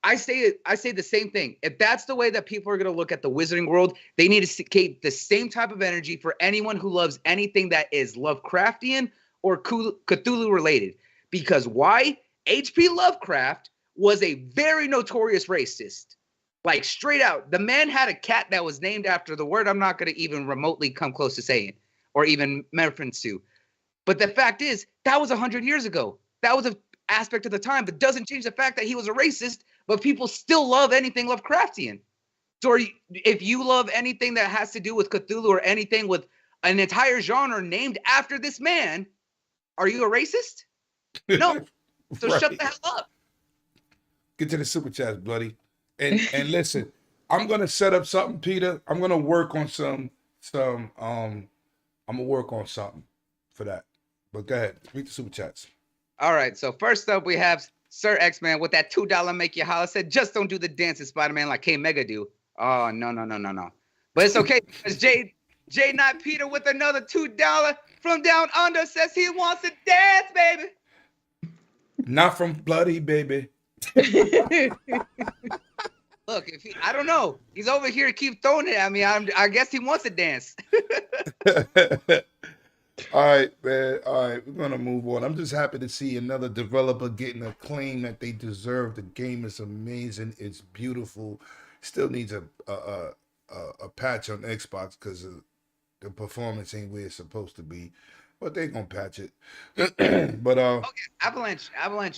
I say the same thing. If that's the way that people are going to look at the Wizarding world, they need to keep the same type of energy for anyone who loves anything that is Lovecraftian or Cthulhu related. Because why? H.P. Lovecraft was a very notorious racist. Like straight out. The man had a cat that was named after the word I'm not going to even remotely come close to saying or even reference to. But the fact is, that was 100 years ago. That was an aspect of the time, but doesn't change the fact that he was a racist, but people still love anything Lovecraftian. So if you love anything that has to do with Cthulhu or anything with an entire genre named after this man, are you a racist? No. So Right. Shut the hell up. Get to the super chats, bloody. And listen, I'm gonna set up something, Peter. I'm gonna work on I'm gonna work on something for that. But go ahead, read the super chats. All right. So first up, we have Sir X-Man with that $2 make you holler. Said, just don't do the dance in Spider-Man like K-Mega do. Oh, no. But it's okay because J Not Peter with another $2 from down under says he wants to dance, baby. Not from bloody, baby. Look, I don't know. He's over here, keep throwing it at me. I guess he wants to dance. All right, man. All right, we're gonna move on. I'm just happy to see another developer getting a claim that they deserve. The game is amazing. It's beautiful. Still needs a patch on Xbox because the performance ain't where it's supposed to be, but they gonna patch it. But Avalanche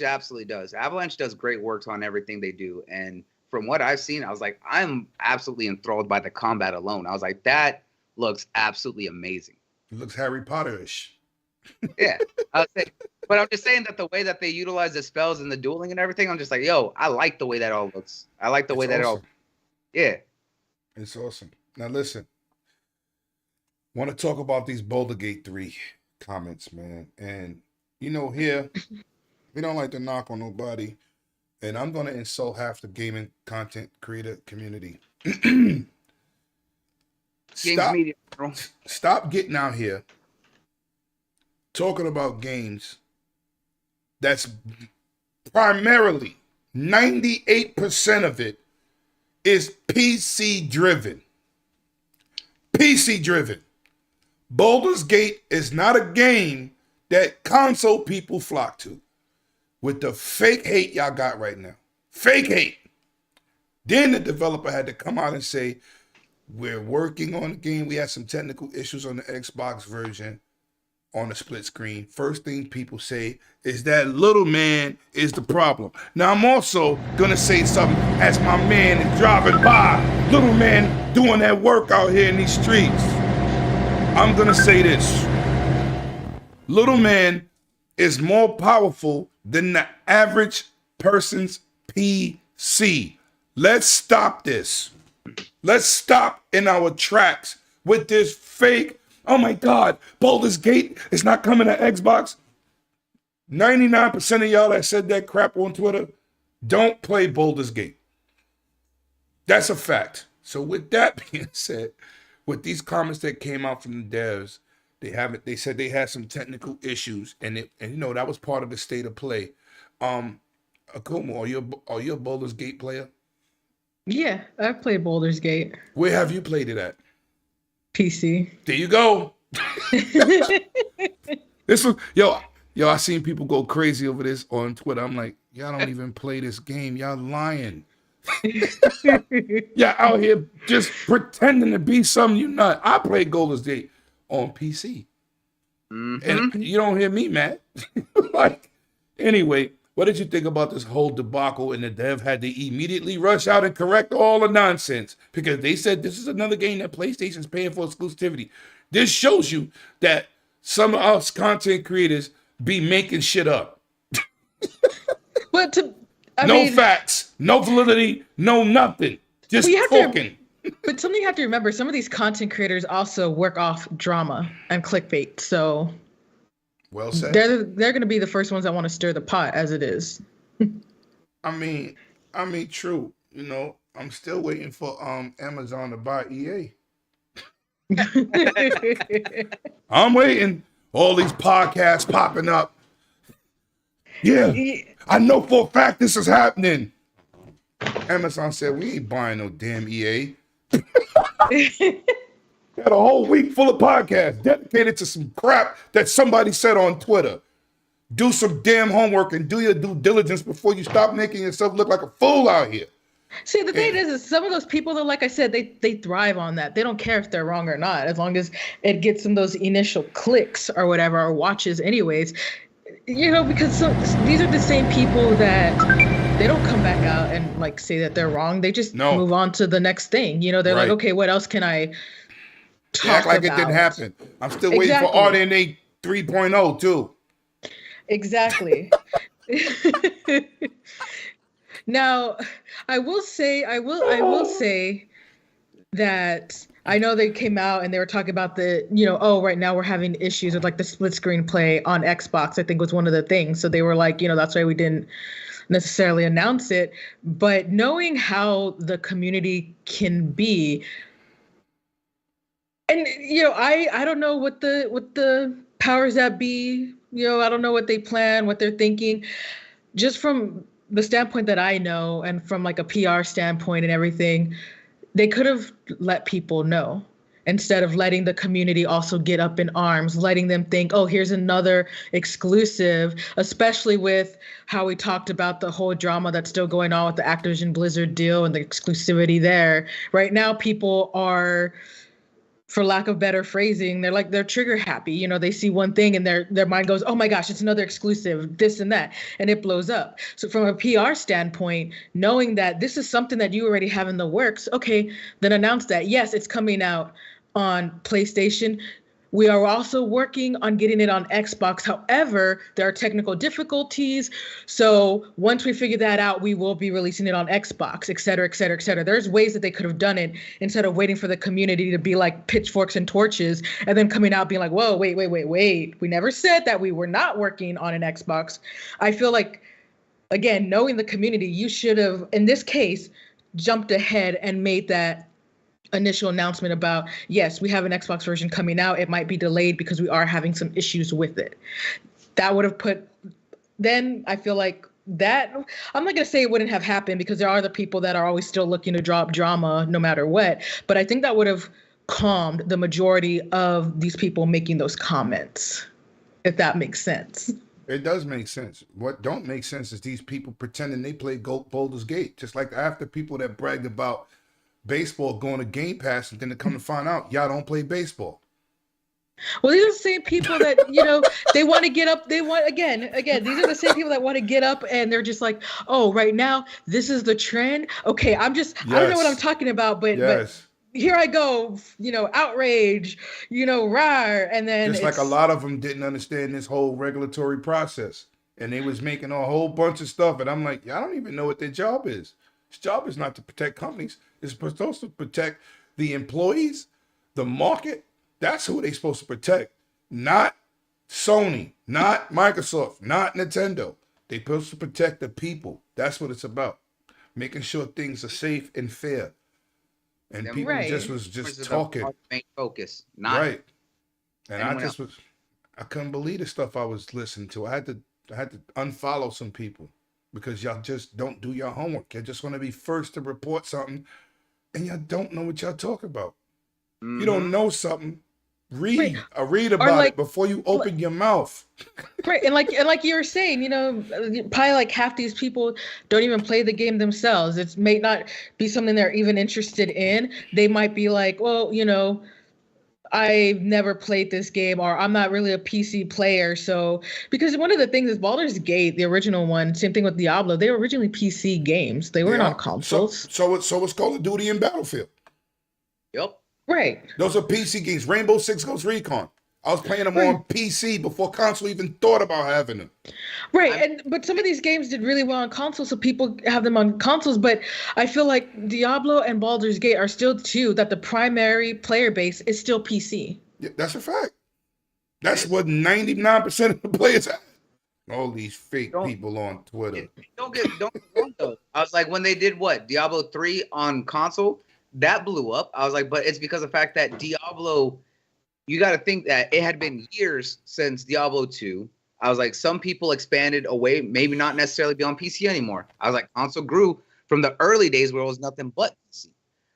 absolutely does. Avalanche does great work on everything they do, and from what I've seen, I was like, I'm absolutely enthralled by the combat alone. I was like, that looks absolutely amazing. it looks Harry Potter-ish. Yeah, but I'm just saying that the way that they utilize the spells and the dueling and everything, I'm just like, yo, I like the way that all looks. I like the way that Awesome. all. Yeah. It's awesome. Now listen, want to talk about these Boulder Gate 3 comments, man. And here we don't like to knock on nobody, and I'm gonna insult half the gaming content creator community. Games Stop, media. Bro. stop getting out here talking about games that's primarily 98% of it is PC driven. PC driven. Baldur's Gate is not a game that console people flock to. With the fake hate y'all got right now. Fake hate. Then the developer had to come out and say, we're working on the game. We had some technical issues on the Xbox version on the split screen. First thing people say is that little man is the problem. Now, I'm also going to say something as my man is driving by. Little man doing that work out here in these streets. I'm going to say this. Little man is more powerful than the average person's PC. Let's stop this. Let's stop in our tracks with this fake, oh my God, Baldur's Gate is not coming to Xbox. 99% of y'all that said that crap on Twitter don't play Baldur's Gate. That's a fact. So with that being said, with these comments that came out from the devs, they said they had some technical issues, and that was part of the state of play. Akuma, are you a Baldur's Gate player? Yeah, I've played Baldur's Gate. Where have you played it at? PC. There you go. This was I seen people go crazy over this on Twitter. I'm like, y'all don't even play this game. Y'all lying. Y'all out here just pretending to be something you're not. I played Baldur's Gate on PC. And you don't hear me, Matt. Anyway, what did you think about this whole debacle? And the dev had to immediately rush out and correct all the nonsense because they said this is another game that PlayStation's paying for exclusivity. This shows you that some of us content creators be making shit up. But no facts, no validity, no nothing. Just talking. But something you have to remember, some of these content creators also work off drama and clickbait. So well said. They're going to be the first ones that want to stir the pot as it is. I mean, true. I'm still waiting for Amazon to buy EA. I'm waiting. All these podcasts popping up. Yeah, I know for a fact this is happening. Amazon said, we ain't buying no damn EA. Got a whole week full of podcasts dedicated to some crap that somebody said on Twitter. Do some damn homework and do your due diligence before you stop making yourself look like a fool out here. See, the thing is some of those people, though, like I said, they thrive on that. They don't care if they're wrong or not, as long as it gets them those initial clicks or whatever, or watches anyways. Because these are the same people that they don't come back out and say that they're wrong. They just move on to the next thing. They're like, okay, what else can I talk act like about? It didn't happen. I'm still waiting for RDNA 3.0 too. Exactly. Now, I will say that I know they came out and they were talking about right now we're having issues with the split screen play on Xbox, I think was one of the things. So they were like, that's why we didn't necessarily announce it. But knowing how the community can be, and I don't know what the powers that be, I don't know what they plan, what they're thinking. Just from the standpoint that I know, and from a PR standpoint and everything, they could have let people know. instead of letting the community also get up in arms, letting them think, oh, here's another exclusive, especially with how we talked about the whole drama that's still going on with the Activision Blizzard deal and the exclusivity there. Right now, people are, for lack of better phrasing, they're trigger happy. You know, they see one thing and their mind goes, oh my gosh, it's another exclusive, this and that, and it blows up. So from a PR standpoint, knowing that this is something that you already have in the works, okay, then announce that. Yes, it's coming out on PlayStation. We are also working on getting it on Xbox. However, there are technical difficulties. So once we figure that out, we will be releasing it on Xbox, et cetera, et cetera, et cetera. There's ways that they could have done it instead of waiting for the community to be like pitchforks and torches and then coming out being like, whoa, wait. We never said that we were not working on an Xbox. I feel like, again, knowing the community, you should have, in this case, jumped ahead and made that initial announcement about, yes, we have an Xbox version coming out. It might be delayed because we are having some issues with it. That would have then I feel like that, I'm not going to say it wouldn't have happened because there are the people that are always still looking to drop drama no matter what. But I think that would have calmed the majority of these people making those comments, if that makes sense. It does make sense. What don't make sense is these people pretending they play Baldur's Gate. Just like after people that bragged about baseball going to Game Pass and then to come to find out y'all don't play baseball. Well, these are the same people that, you know, they want to get up. They want, again, these are the same people that want to get up and they're just like, oh, right now, this is the trend. Okay, I don't know what I'm talking about, but here I go, you know, outrage, you know, rawr. And then just like a lot of them didn't understand this whole regulatory process and they was making a whole bunch of stuff. And I'm like, y'all don't even know what their job is. His job is not to protect companies. It's supposed to protect the employees, the market. That's who they're supposed to protect. Not Sony, not Microsoft, not Nintendo. They're supposed to protect the people. That's what it's about. Making sure things are safe and fair. And people just was just talking. Main focus, not right. And I couldn't believe the stuff I was listening to. I had to unfollow some people. Because y'all just don't do your homework. You just want to be first to report something, and y'all don't know what y'all talk about. Mm-hmm. You don't know something, read about it before you open your mouth. Right, and like you were saying, you know, probably like half these people don't even play the game themselves. It may not be something they're even interested in. They might be like, well, you know, I've never played this game, or I'm not really a PC player. So, because one of the things is Baldur's Gate, the original one, same thing with Diablo, they were originally PC games. They weren't on consoles. So it's Call of Duty and Battlefield. Yep. Right. Those are PC games. Rainbow Six Ghost Recon. I was playing them on PC before console even thought about having them. Right, but some of these games did really well on consoles, so people have them on consoles. But I feel like Diablo and Baldur's Gate are still two that the primary player base is still PC. Yeah, that's a fact. That's what 99% of the players have. All these fake people on Twitter. Don't get wrong though. I was like, when they did Diablo 3 on console, that blew up. I was like, but it's because of the fact that Diablo, you got to think that it had been years since Diablo 2. I was like, some people expanded away, maybe not necessarily be on PC anymore. I was like, console grew from the early days where it was nothing but PC.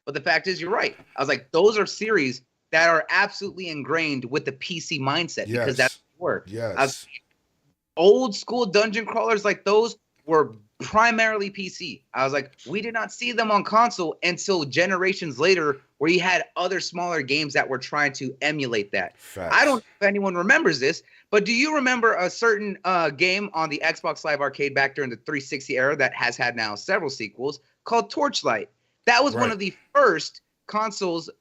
But the fact is, you're right. I was like, those are series that are absolutely ingrained with the PC mindset because that's what worked. Yes. Old school dungeon crawlers like those were primarily PC. I was like, we did not see them on console until generations later, where you had other smaller games that were trying to emulate that. Facts. I don't know if anyone remembers this, but do you remember a certain game on the Xbox Live Arcade back during the 360 era that has had now several sequels called Torchlight? That was one of the first consoles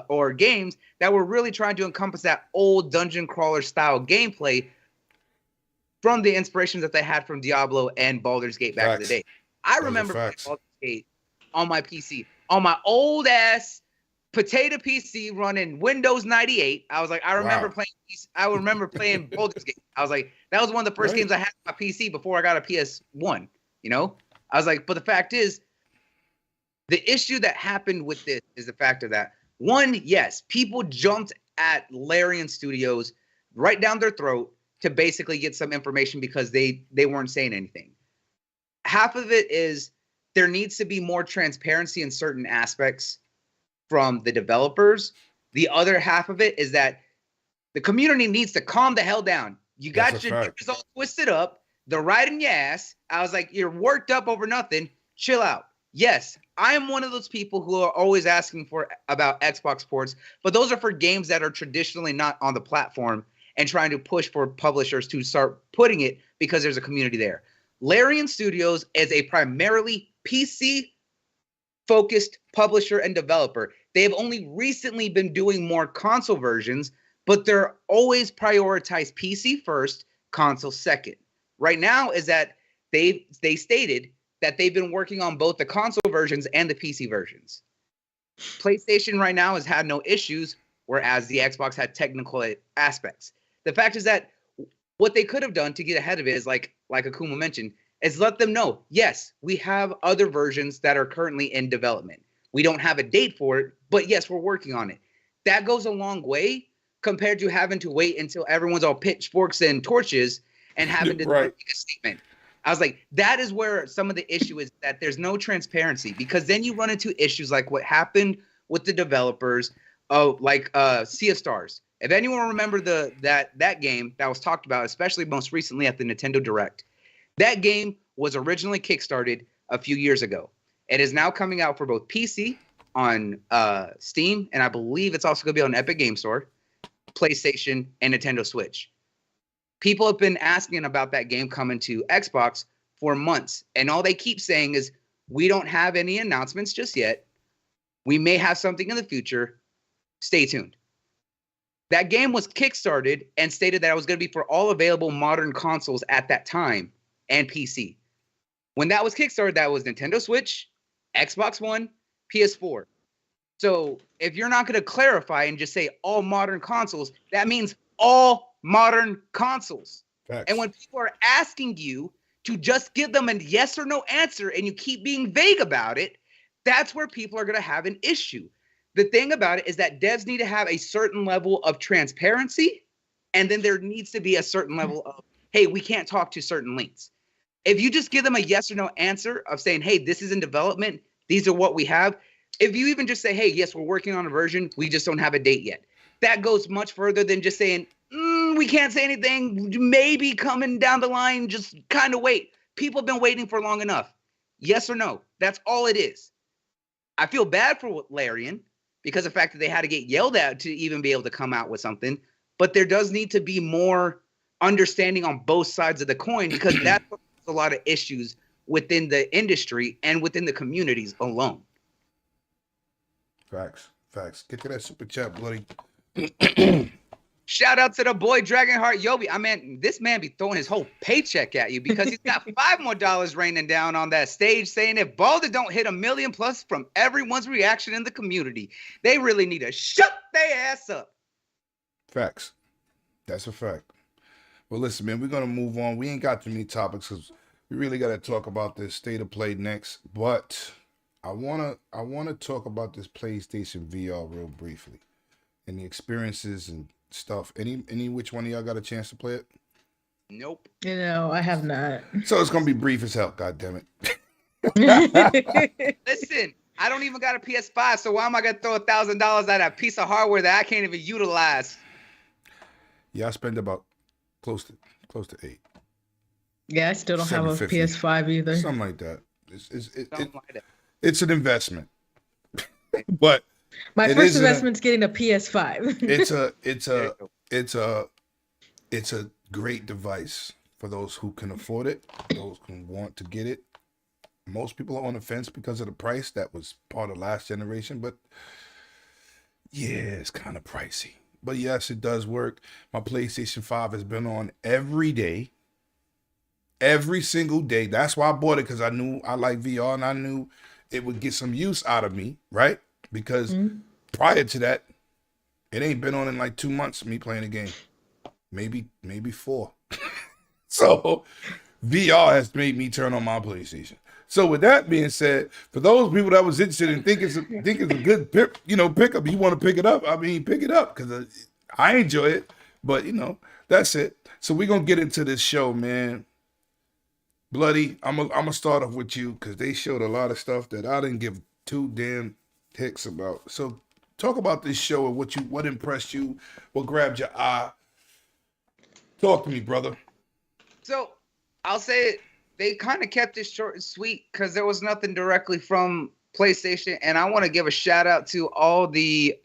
or games that were really trying to encompass that old dungeon crawler style gameplay from the inspirations that they had from Diablo and Baldur's Gate back in the day. I remember playing Baldur's Gate on my PC, on my old ass potato PC running Windows 98. I was like, I remember playing Baldur's Gate. I was like, that was one of the first games I had on my PC before I got a PS1, you know? I was like, but the fact is, the issue that happened with this is the fact of that. One, yes, people jumped at Larian Studios right down their throat to basically get some information because they weren't saying anything. Half of it is there needs to be more transparency in certain aspects from the developers The other half of it is that the community needs to calm the hell down. You got That's a your fact. ears all twisted up. They're riding your ass. I was like, you're worked up over nothing. Chill out. Yes, I am one of those people who are always asking for about Xbox ports, but those are for games that are traditionally not on the platform and trying to push for publishers to start putting it because there's a community there. Larian Studios is a primarily PC focused publisher and developer. They have only recently been doing more console versions, but they're always prioritize PC first, console second. Right now is that they stated that they've been working on both the console versions and the PC versions. PlayStation right now has had no issues, whereas the Xbox had technical aspects. The fact is that what they could have done to get ahead of it is like Akuma mentioned, is let them know, yes, we have other versions that are currently in development. We don't have a date for it, but yes, we're working on it. That goes a long way compared to having to wait until everyone's all pitchforks and torches and having to Right. make a statement. I was like, that is where some of the issue is, that there's no transparency, because then you run into issues like what happened with the developers of Sea of Stars. If anyone remember that game that was talked about, especially most recently at the Nintendo Direct, that game was originally kickstarted a few years ago. It is now coming out for both PC on Steam, and I believe it's also going to be on Epic Game Store, PlayStation, and Nintendo Switch. People have been asking about that game coming to Xbox for months, and all they keep saying is, we don't have any announcements just yet. We may have something in the future. Stay tuned. That game was kickstarted and stated that it was going to be for all available modern consoles at that time and PC. When that was kickstarted, that was Nintendo Switch, Xbox One, PS4. So if you're not going to clarify and just say all modern consoles, that means all modern consoles. Facts. And when people are asking you to just give them a yes or no answer and you keep being vague about it, that's where people are going to have an issue. The thing about it is that devs need to have a certain level of transparency, and then there needs to be a certain level of, hey, we can't talk to certain links. If you just give them a yes or no answer of saying, hey, this is in development, these are what we have. If you even just say, hey, yes, we're working on a version, we just don't have a date yet. That goes much further than just saying, we can't say anything, maybe coming down the line, just kind of wait. People have been waiting for long enough. Yes or no, that's all it is. I feel bad for Larian because of the fact that they had to get yelled at to even be able to come out with something. But there does need to be more understanding on both sides of the coin, because that's a lot of issues within the industry and within the communities alone. Facts. Get to that super chat, bloody. Shout out to the boy Dragonheart Yobi. I mean, this man be throwing his whole paycheck at you because he's got $5 more raining down on that stage, saying if Balder don't hit 1 million plus from everyone's reaction in the community, they really need to shut their ass up. Facts. That's a fact. Well, listen, man, we're gonna move on. We ain't got too many topics because we really got to talk about this state of play next. But I wanna talk about this PlayStation VR real briefly and the experiences and stuff. Any which one of y'all got a chance to play it? Nope. You know, I have not. So it's gonna be brief as hell. God damn it. Listen, I don't even got a PS5, so why am I gonna throw $1,000 at a piece of hardware that I can't even utilize? Yeah, I spent about close to 8. Yeah, I still don't have a 750. PS5 either. Something like that. Something like that. It's an investment, but My it first isn't a- investment's getting a PS5. it's a great device for those who can afford it, those who want to get it. Most people are on the fence because of the price. That was part of last generation, but yeah, it's kind of pricey. But yes, it does work. My PlayStation 5 has been on every day. Every single day. That's why I bought it, because I knew I like VR and I knew it would get some use out of me, right? Because prior to that, it ain't been on in like 2 months, me playing the game. Maybe 4. So VR has made me turn on my PlayStation. So with that being said, for those people that was interested in think it's a good pickup, you want to pick it up, I mean, pick it up, because I enjoy it. But that's it. So we're gonna get into this show, man. Bloody, I'm gonna start off with you because they showed a lot of stuff that I didn't give 2 damn hicks about. So Talk about this show and what impressed you, what grabbed your eye. Talk to me, brother. So I'll say they kind of kept it short and sweet because there was nothing directly from PlayStation, and I want to give a shout out to all the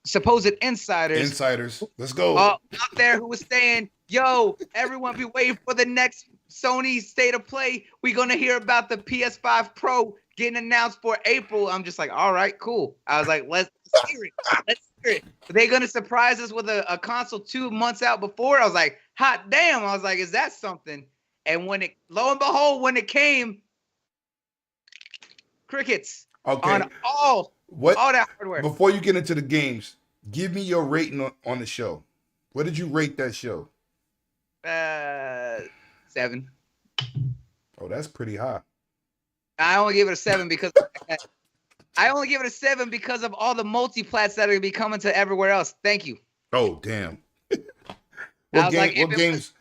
supposed insiders. Let's go. Out there who was saying, "Yo, everyone be waiting for the next Sony State of Play. We're gonna hear about the PS5 Pro getting announced for April." I'm just like, all right, cool. I was like, let's hear it. Let's hear it. Are they gonna surprise us with a console 2 months out before? I was like, hot damn. I was like, is that something? And lo and behold, when it came, crickets on all that hardware. Before you get into the games, give me your rating on the show. What did you rate that show? 7. Oh, that's pretty high. I only give it a 7 because of all the multi-plats that are gonna be coming to everywhere else. Thank you. Oh, damn. What games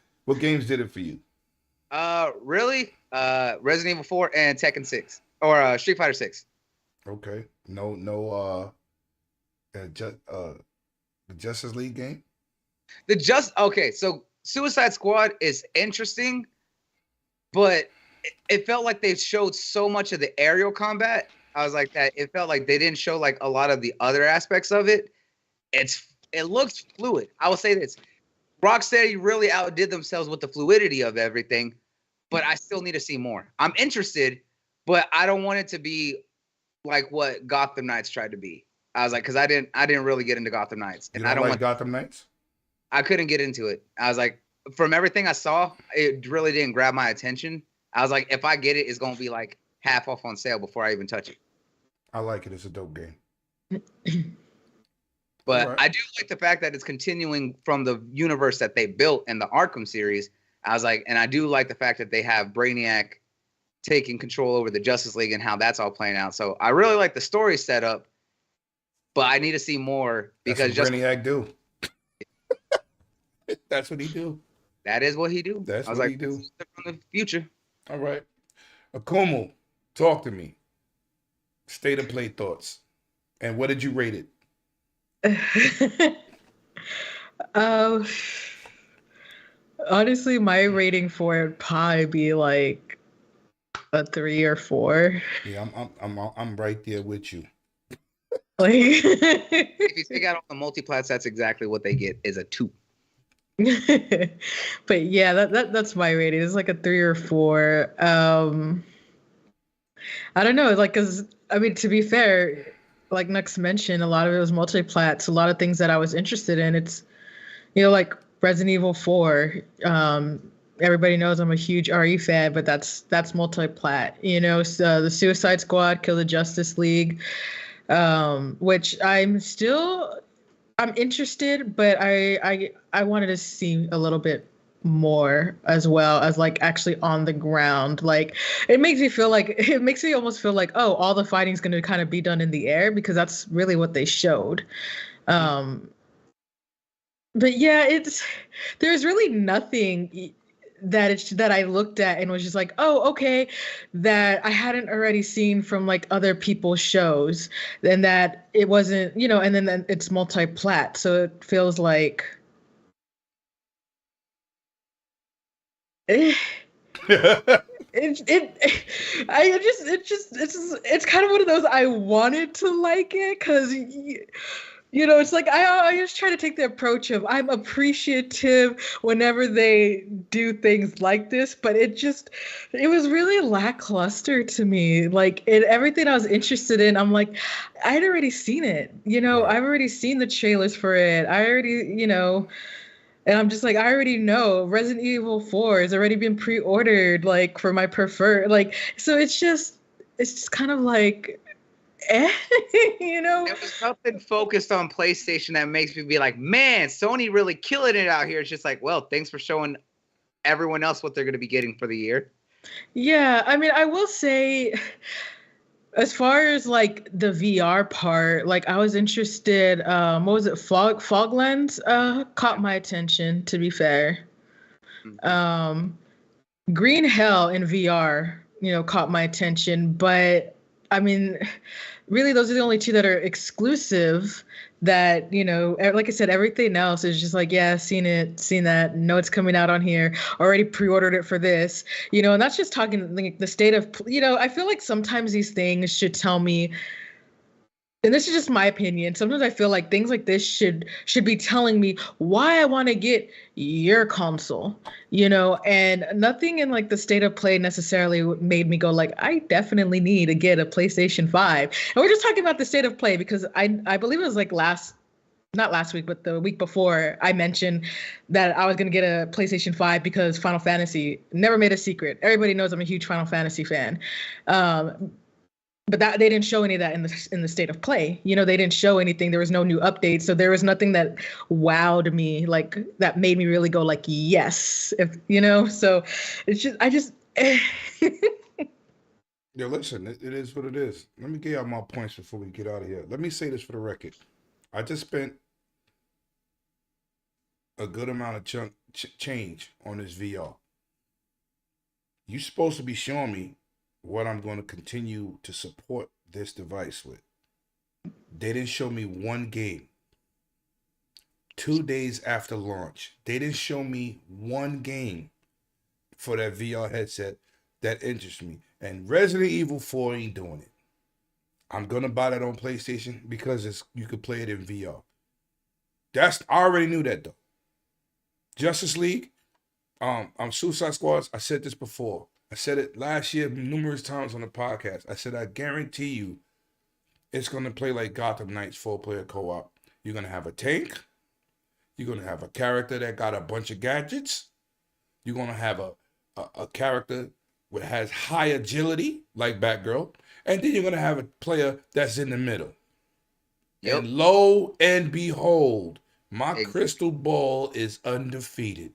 did it for you? Really? Resident Evil 4 and Tekken 6 or Street Fighter 6. Okay. The Justice League game? Okay, so Suicide Squad is interesting, but it felt like they showed so much of the aerial combat. I was like that. It felt like they didn't show like a lot of the other aspects of it. It looks fluid. I will say this. Rocksteady really outdid themselves with the fluidity of everything, but I still need to see more. I'm interested, but I don't want it to be like what Gotham Knights tried to be. I was like, because I didn't really get into Gotham Knights, and I don't want Gotham Knights. I couldn't get into it. I was like, from everything I saw, it really didn't grab my attention. I was like, if I get it, it's gonna be like half off on sale before I even touch it. I like it. It's a dope game. But right. I do like the fact that it's continuing from the universe that they built in the Arkham series. I was like, and I do like the fact that they have Brainiac taking control over the Justice League and how that's all playing out. So I really like the story setup, but I need to see more because that's what Brainiac do. That's what he do. That is what he do. That's what he do. From the future. All right. Akumu, talk to me. State of play thoughts. And what did you rate it? Honestly, my rating for it would probably be like a 3 or 4. Yeah, I'm right there with you. Like, if you take out all the multiplats, that's exactly what they get is a 2. But yeah, that's my rating. It's like a 3 or 4. I don't know, like, cause I mean, to be fair, like Nux mentioned, a lot of it was multiplats. A lot of things that I was interested in. It's, like Resident Evil 4. Everybody knows I'm a huge RE fan, but that's multiplat. So the Suicide Squad, Kill the Justice League, which I'm interested, but I wanted to see a little bit more as well as like actually on the ground. Like it makes me almost feel like, oh, all the fighting's going to kind of be done in the air because that's really what they showed. But yeah, there's really nothing that I looked at and was just like, oh, okay, that I hadn't already seen from like other people's shows, and that it wasn't, and then it's multi-plat, so it feels like it's kind of one of those I wanted to like it because it's like I just try to take the approach of I'm appreciative whenever they do things like this, but it was really lackluster to me. Like everything I was interested in, I'm like, I'd already seen it. I've already seen the trailers for it. I already, and I'm just like, I already know Resident Evil 4 has already been pre-ordered, like for my preferred, like, so it's just kind of like, There was something focused on PlayStation that makes me be like, man, Sony really killing it out here. It's just like, well, thanks for showing everyone else what they're going to be getting for the year. Yeah, I mean, I will say, as far as like the VR part, like I was interested. What was it? Foglands caught my attention. To be fair, Green Hell in VR, caught my attention. But I mean, really, those are the only two that are exclusive. That like I said, everything else is just like, yeah, seen it, seen that. Know it's coming out on here. Already pre-ordered it for this. And that's just talking like the state of. I feel like sometimes these things should tell me. And this is just my opinion. Sometimes I feel like things like this should be telling me why I want to get your console, and nothing in like the state of play necessarily made me go like, I definitely need to get a PlayStation 5. And we're just talking about the state of play because I believe it was like not last week, but the week before, I mentioned that I was going to get a PlayStation 5 because Final Fantasy, never made a secret. Everybody knows I'm a huge Final Fantasy fan. But that they didn't show any of that in the state of play. They didn't show anything. There was no new updates, so there was nothing that wowed me, like that made me really go like yes, So it's just Yo, listen, it is what it is. Let me get out my points before we get out of here. Let me say this for the record. I just spent a good amount of change on this VR. You supposed to be showing me what I'm going to continue to support this device with. They didn't show me one game. 2 days after launch, they didn't show me one game for that VR headset that interests me. And Resident Evil 4 ain't doing it. I'm gonna buy that on PlayStation because you could play it in VR. I already knew that though. Justice League, Suicide Squad. I said this before. I said it last year numerous times on the podcast. I said I guarantee you, it's gonna play like Gotham Knights 4-player co-op. You're gonna have a tank. You're gonna have a character that got a bunch of gadgets. You're gonna have a character that has high agility like Batgirl. And then you're going to have a player that's in the middle. Yep. And lo and behold, my crystal ball is undefeated.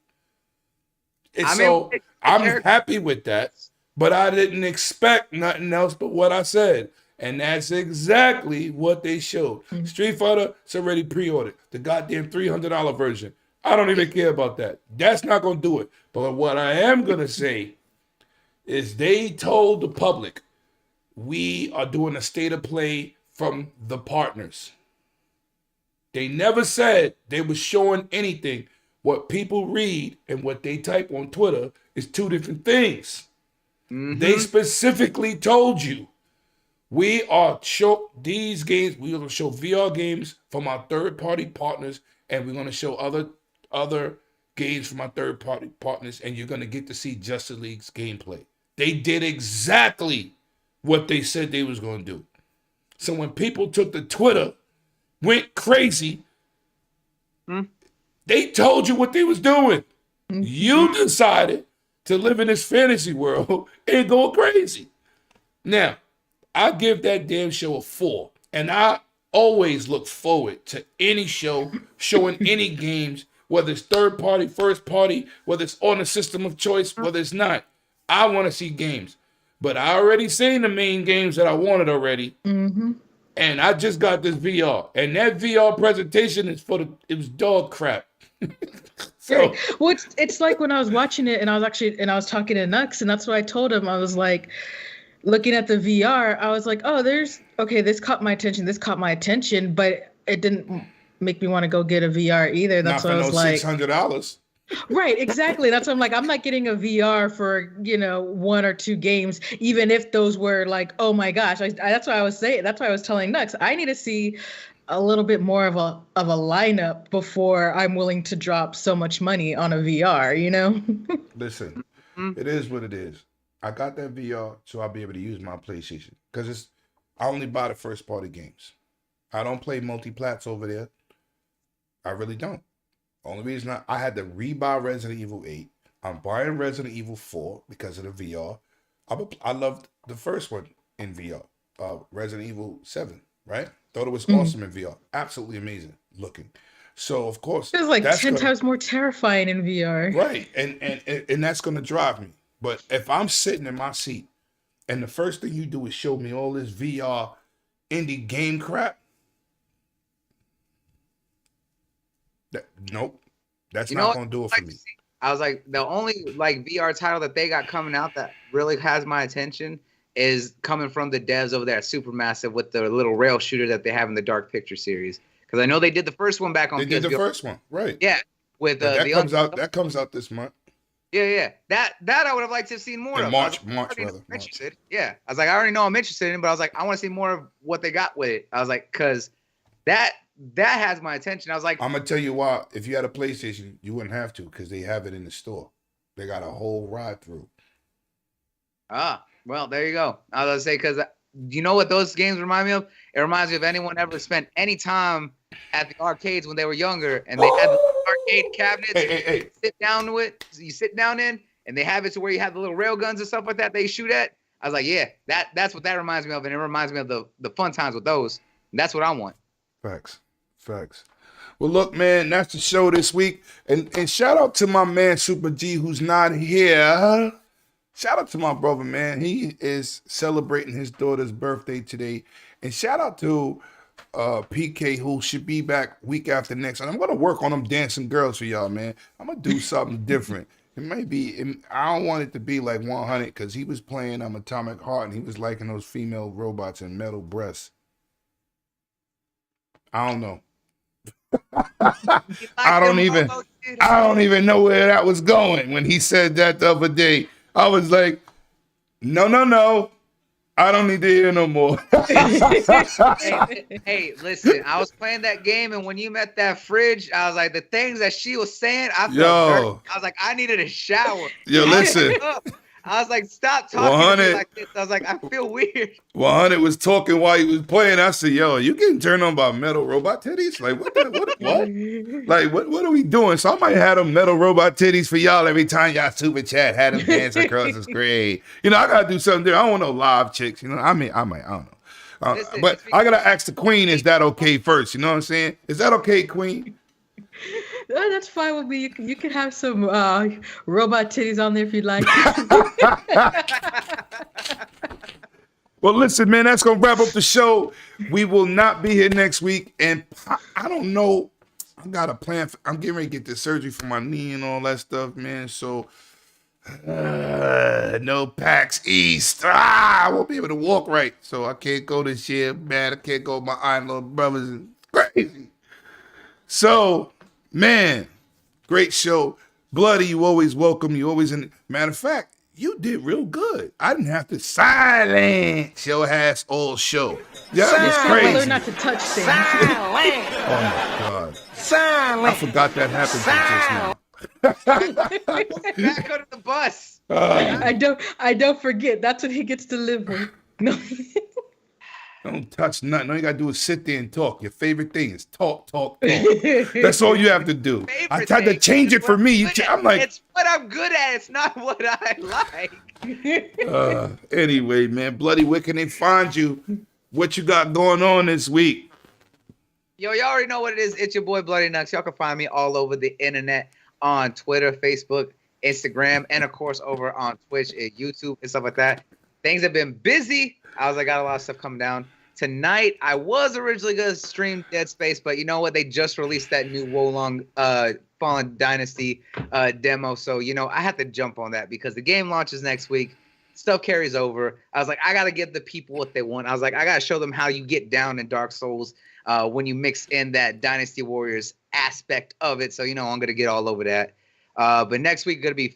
And I'm happy with that, but I didn't expect nothing else but what I said. And that's exactly what they showed. Mm-hmm. Street Fighter, it's already pre-ordered. The goddamn $300 version. I don't even care about that. That's not going to do it. But what I am going to say is they told the public, we are doing a state of play from the partners. They never said they were showing anything. What people read and what they type on Twitter is two different things. Mm-hmm. They specifically told you, we are show these games, we're going to show VR games from our third-party partners, and we're going to show other games from our third-party partners, and you're going to get to see Justice League's gameplay. They did exactly what they said they was going to do. So when people took to Twitter, went crazy, they told you what they was doing. You decided to live in this fantasy world and go crazy. Now, I give that damn show a 4. And I always look forward to any show showing any games, whether it's third party, first party, whether it's on a system of choice, whether it's not. I want to see games. But I already seen the main games that I wanted already. Mm-hmm. And I just got this VR. And that VR presentation it was dog crap. So well, it's like when I was watching it and I was talking to Nux, and that's what I told him. I was like, looking at the VR, I was like, oh, this caught my attention, but it didn't make me want to go get a VR either. That's what I was like. $600. Right, exactly. That's what I'm like. I'm not getting a VR for, 1 or 2 games, even if those were like, oh my gosh. That's why I was saying. That's why I was telling Nux. I need to see a little bit more of a lineup before I'm willing to drop so much money on a VR. Listen, it is what it is. I got that VR so I'll be able to use my PlayStation because I only buy the first party games. I don't play multi-plats over there. I really don't. Only reason I had to rebuy Resident Evil 8. I'm buying Resident Evil 4 because of the VR. I loved the first one in VR, Resident Evil 7, right? Thought it was awesome in VR. Absolutely amazing looking. So, of course. It was like 10 times more terrifying in VR. Right. And that's going to drive me. But if I'm sitting in my seat and the first thing you do is show me all this VR indie game crap, nope, that's not going to do it for me. I was like, the only VR title that they got coming out that really has my attention is coming from the devs over there at Supermassive with the little rail shooter that they have in the Dark Picture series. Because I know they did the first one back on They did the first one, right? Yeah, with But that the comes out. That comes out this month. Yeah. That I would have liked to have seen more In of. March, I was March already rather. March. interested. Yeah, I was like, I already know I'm interested in, but I was like, I want to see more of what they got with it. I was like, because that has my attention. I was like, I'm gonna tell you why. If you had a PlayStation, you wouldn't have to because they have it in the store. They got a whole ride through. Well, there you go. I was gonna say, because you know what those games remind me of? It reminds me of anyone ever spent any time at the arcades when they were younger, and they had the arcade cabinets. Hey. Sit down to it. You sit down in, and they have it to where you have the little rail guns and stuff like that they shoot at. I was like, yeah, that's what that reminds me of, and it reminds me of the fun times with those. And that's what I want. Facts. Well, look, man, that's the show this week, and shout out to my man Super G who's not here. Shout out to my brother, man. He is celebrating his daughter's birthday today, and shout out to PK who should be back week after next. And I'm gonna work on them dancing girls for y'all, man. I'm gonna do something different. It may be. I don't want it to be like 100 because he was playing Atomic Heart and he was liking those female robots and metal breasts. I don't know. I don't even know where that was going when he said that the other day. I was like, no. I don't need to hear no more. Hey, listen, I was playing that game, and when you met that fridge, I was like, the things that she was saying, I felt dirty. I was like, I needed a shower. Yo, listen. I was like, stop talking to me like this. I was like, I feel weird. 100 was talking while he was playing. I said, yo, you getting turned on by metal robot titties? Like, what? Like, what are we doing? So I might have them metal robot titties for y'all every time y'all super chat. Had them dancing across the screen. You know, I got to do something there. I don't want no live chicks. You know, I don't know. Listen, but I got to ask the queen, is that okay first? You know what I'm saying? Is that okay, queen? That's fine with me. You can have some robot titties on there if you'd like. Well, listen, man, that's going to wrap up the show. We will not be here next week. And I don't know. I got a plan. I'm getting ready to get the surgery for my knee and all that stuff, man. So, no PAX East. I won't be able to walk right. So I can't go this year, man. I can't go with my iron little brothers. It's crazy. So, man, great show. Bloody, you always welcome. You always in. Matter of fact, you did real good. I didn't have to silence your ass all show. Yeah, that was crazy. Learn not to touch things. Oh my God. I forgot that happened just now. Back under the bus. I don't forget. That's what he gets to live with. No. Don't touch nothing. All you gotta do is sit there and talk. Your favorite thing is talk. That's all you have to do. I tried to change it for me. I'm like, it's what I'm good at. It's not what I like. Anyway, man, Bloody, where can they find you? What you got going on this week? Yo, y'all already know what it is. It's your boy Bloody Nux. Y'all can find me all over the internet on Twitter, Facebook, Instagram, and of course over on Twitch and YouTube and stuff like that. Things have been busy. I got a lot of stuff coming down. Tonight, I was originally going to stream Dead Space, but you know what? They just released that new Wolong Fallen Dynasty demo. So, I had to jump on that because the game launches next week. Stuff carries over. I was like, I got to give the people what they want. I was like, I got to show them how you get down in Dark Souls when you mix in that Dynasty Warriors aspect of it. So, I'm going to get all over that. But next week, going to be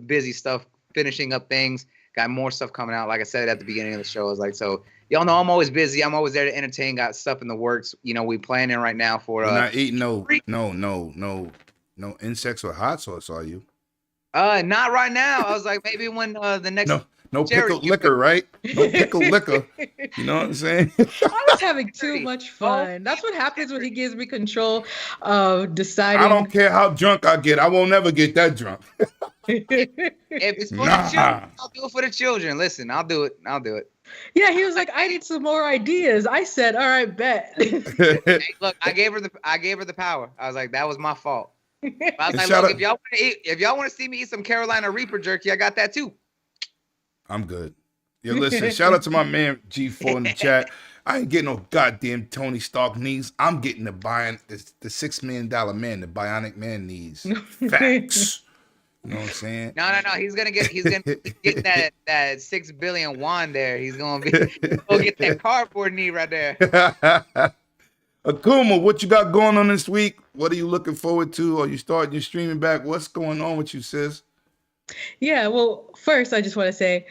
busy stuff, finishing up things. Got more stuff coming out. Like I said at the beginning of the show, I was like, so y'all know I'm always busy. I'm always there to entertain. Got stuff in the works. We planning right now for. You're not eating no insects or hot sauce, are you? Not right now. I was like, maybe when the next. No pickled liquor, right? No pickled liquor. You know what I'm saying? I was having too much fun. That's what happens when he gives me control of deciding. I don't care how drunk I get. I won't never get that drunk. If it's for the children, I'll do it for the children. Listen, I'll do it. Yeah, he was like, I need some more ideas. I said, all right, bet. Hey, look, I gave her the power. I was like, that was my fault. I was like, look, if y'all want to see me eat some Carolina Reaper jerky, I got that too. I'm good. Yeah, listen, shout out to my man G4 in the chat. I ain't getting no goddamn Tony Stark knees. I'm getting the $6 million man, the Bionic Man knees. Facts. You know what I'm saying? No. He's gonna get that 6 billion won there. He's gonna get that cardboard knee right there. Akuma, what you got going on this week? What are you looking forward to? Are you starting your streaming back? What's going on with you, sis? Yeah, well, first I just want to say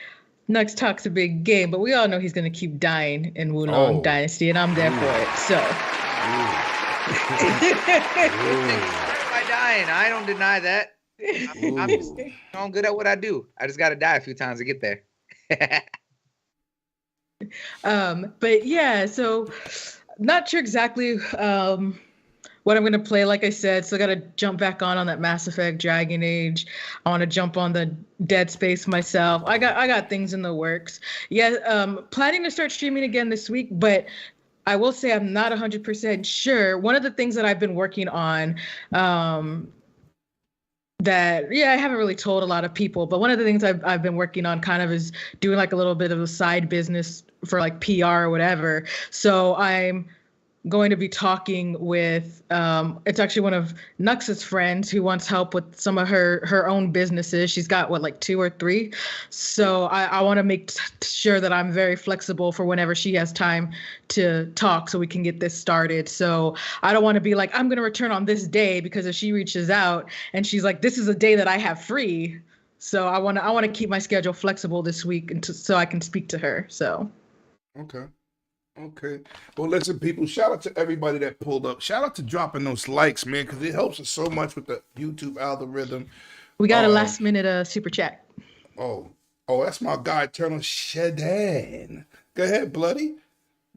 Nux talks a big game, but we all know he's going to keep dying in Wulong Dynasty, and I'm there for it. So. By dying, I don't deny that. I'm just good at what I do. I just got to die a few times to get there. But yeah, so not sure exactly what I'm going to play. Like I said, so I got to jump back on that Mass Effect Dragon Age. I want to jump on the Dead Space myself. I got things in the works. Yeah, planning to start streaming again this week, but I will say I'm not 100% sure. One of the things that I've been working on that I haven't really told a lot of people, but one of the things I've been working on kind of is doing like a little bit of a side business for like PR or whatever. So I'm going to be talking with it's actually one of Nux's friends who wants help with some of her own businesses. She's got like 2 or 3. So I want to make sure that I'm very flexible for whenever she has time to talk so we can get this started. So I don't want to be like, I'm going to return on this day, because if she reaches out and she's like, this is a day that I have free. So I want to keep my schedule flexible this week so I can speak to her. So. Okay. Well, listen, people, shout out to everybody that pulled up. Shout out to dropping those likes, man, because it helps us so much with the YouTube algorithm. We got a last minute super chat. Oh, that's my guy, Eternal Shadan. Go ahead, Bloody.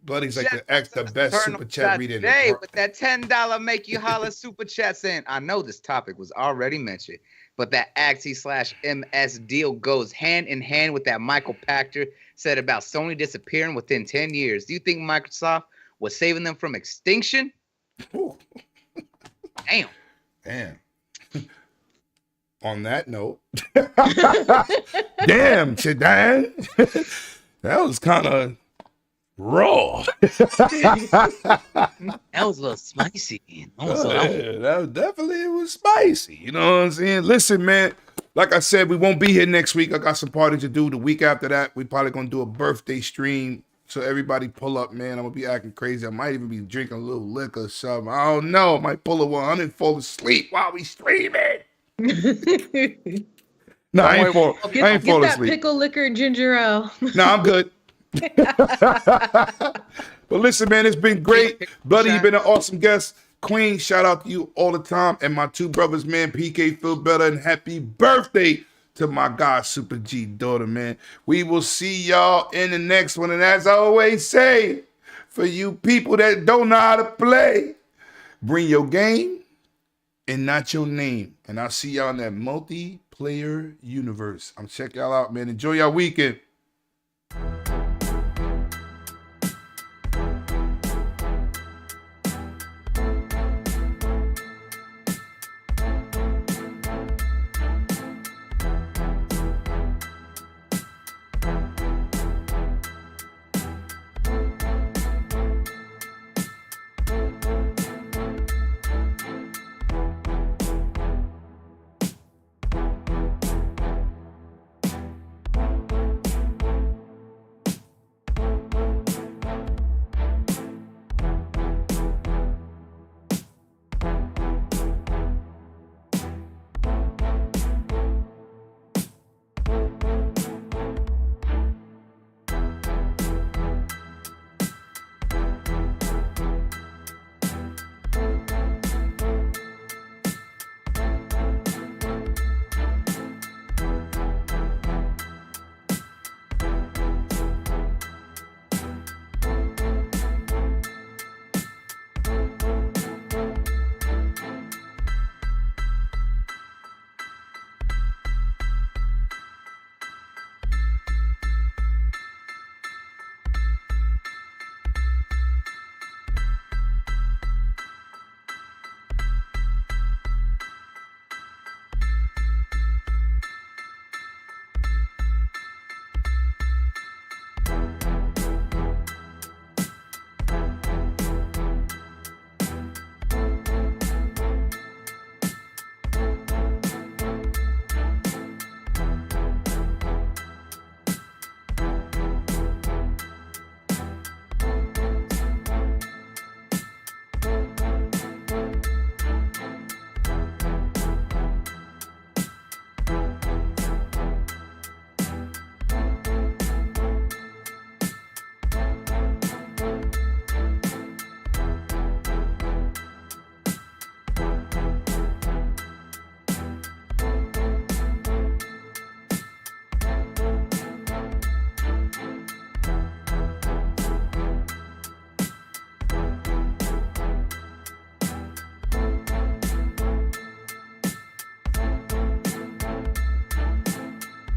Bloody's like the best super chat reader. Today with that $10 make you holler super chat saying, I know this topic was already mentioned, but that Axie/MS deal goes hand in hand with that Michael Pachter said about Sony disappearing within 10 years. Do you think Microsoft was saving them from extinction? Damn. On that note, damn, Shadan. That was kind of raw. That was a little spicy. That definitely was spicy. You know what I'm saying? Listen, man. Like I said, we won't be here next week. I got some parties to do. The week after that, we probably gonna do a birthday stream. So everybody pull up, man. I'm gonna be acting crazy. I might even be drinking a little liquor or something. I don't know. I might pull a 100 and fall asleep while we streaming. No, I ain't fall asleep. Get that pickle liquor and ginger ale. No, I'm good. But listen, man, it's been great. Bloody, you've been an awesome guest. Queen, shout out to you all the time. And my 2 brothers, man, PK, feel better, and happy birthday to my God, Super G daughter, man. We will see y'all in the next one. And as I always say, for you people that don't know how to play, bring your game and not your name. And I'll see y'all in that multiplayer universe. I'm check y'all out, man. Enjoy y'all weekend.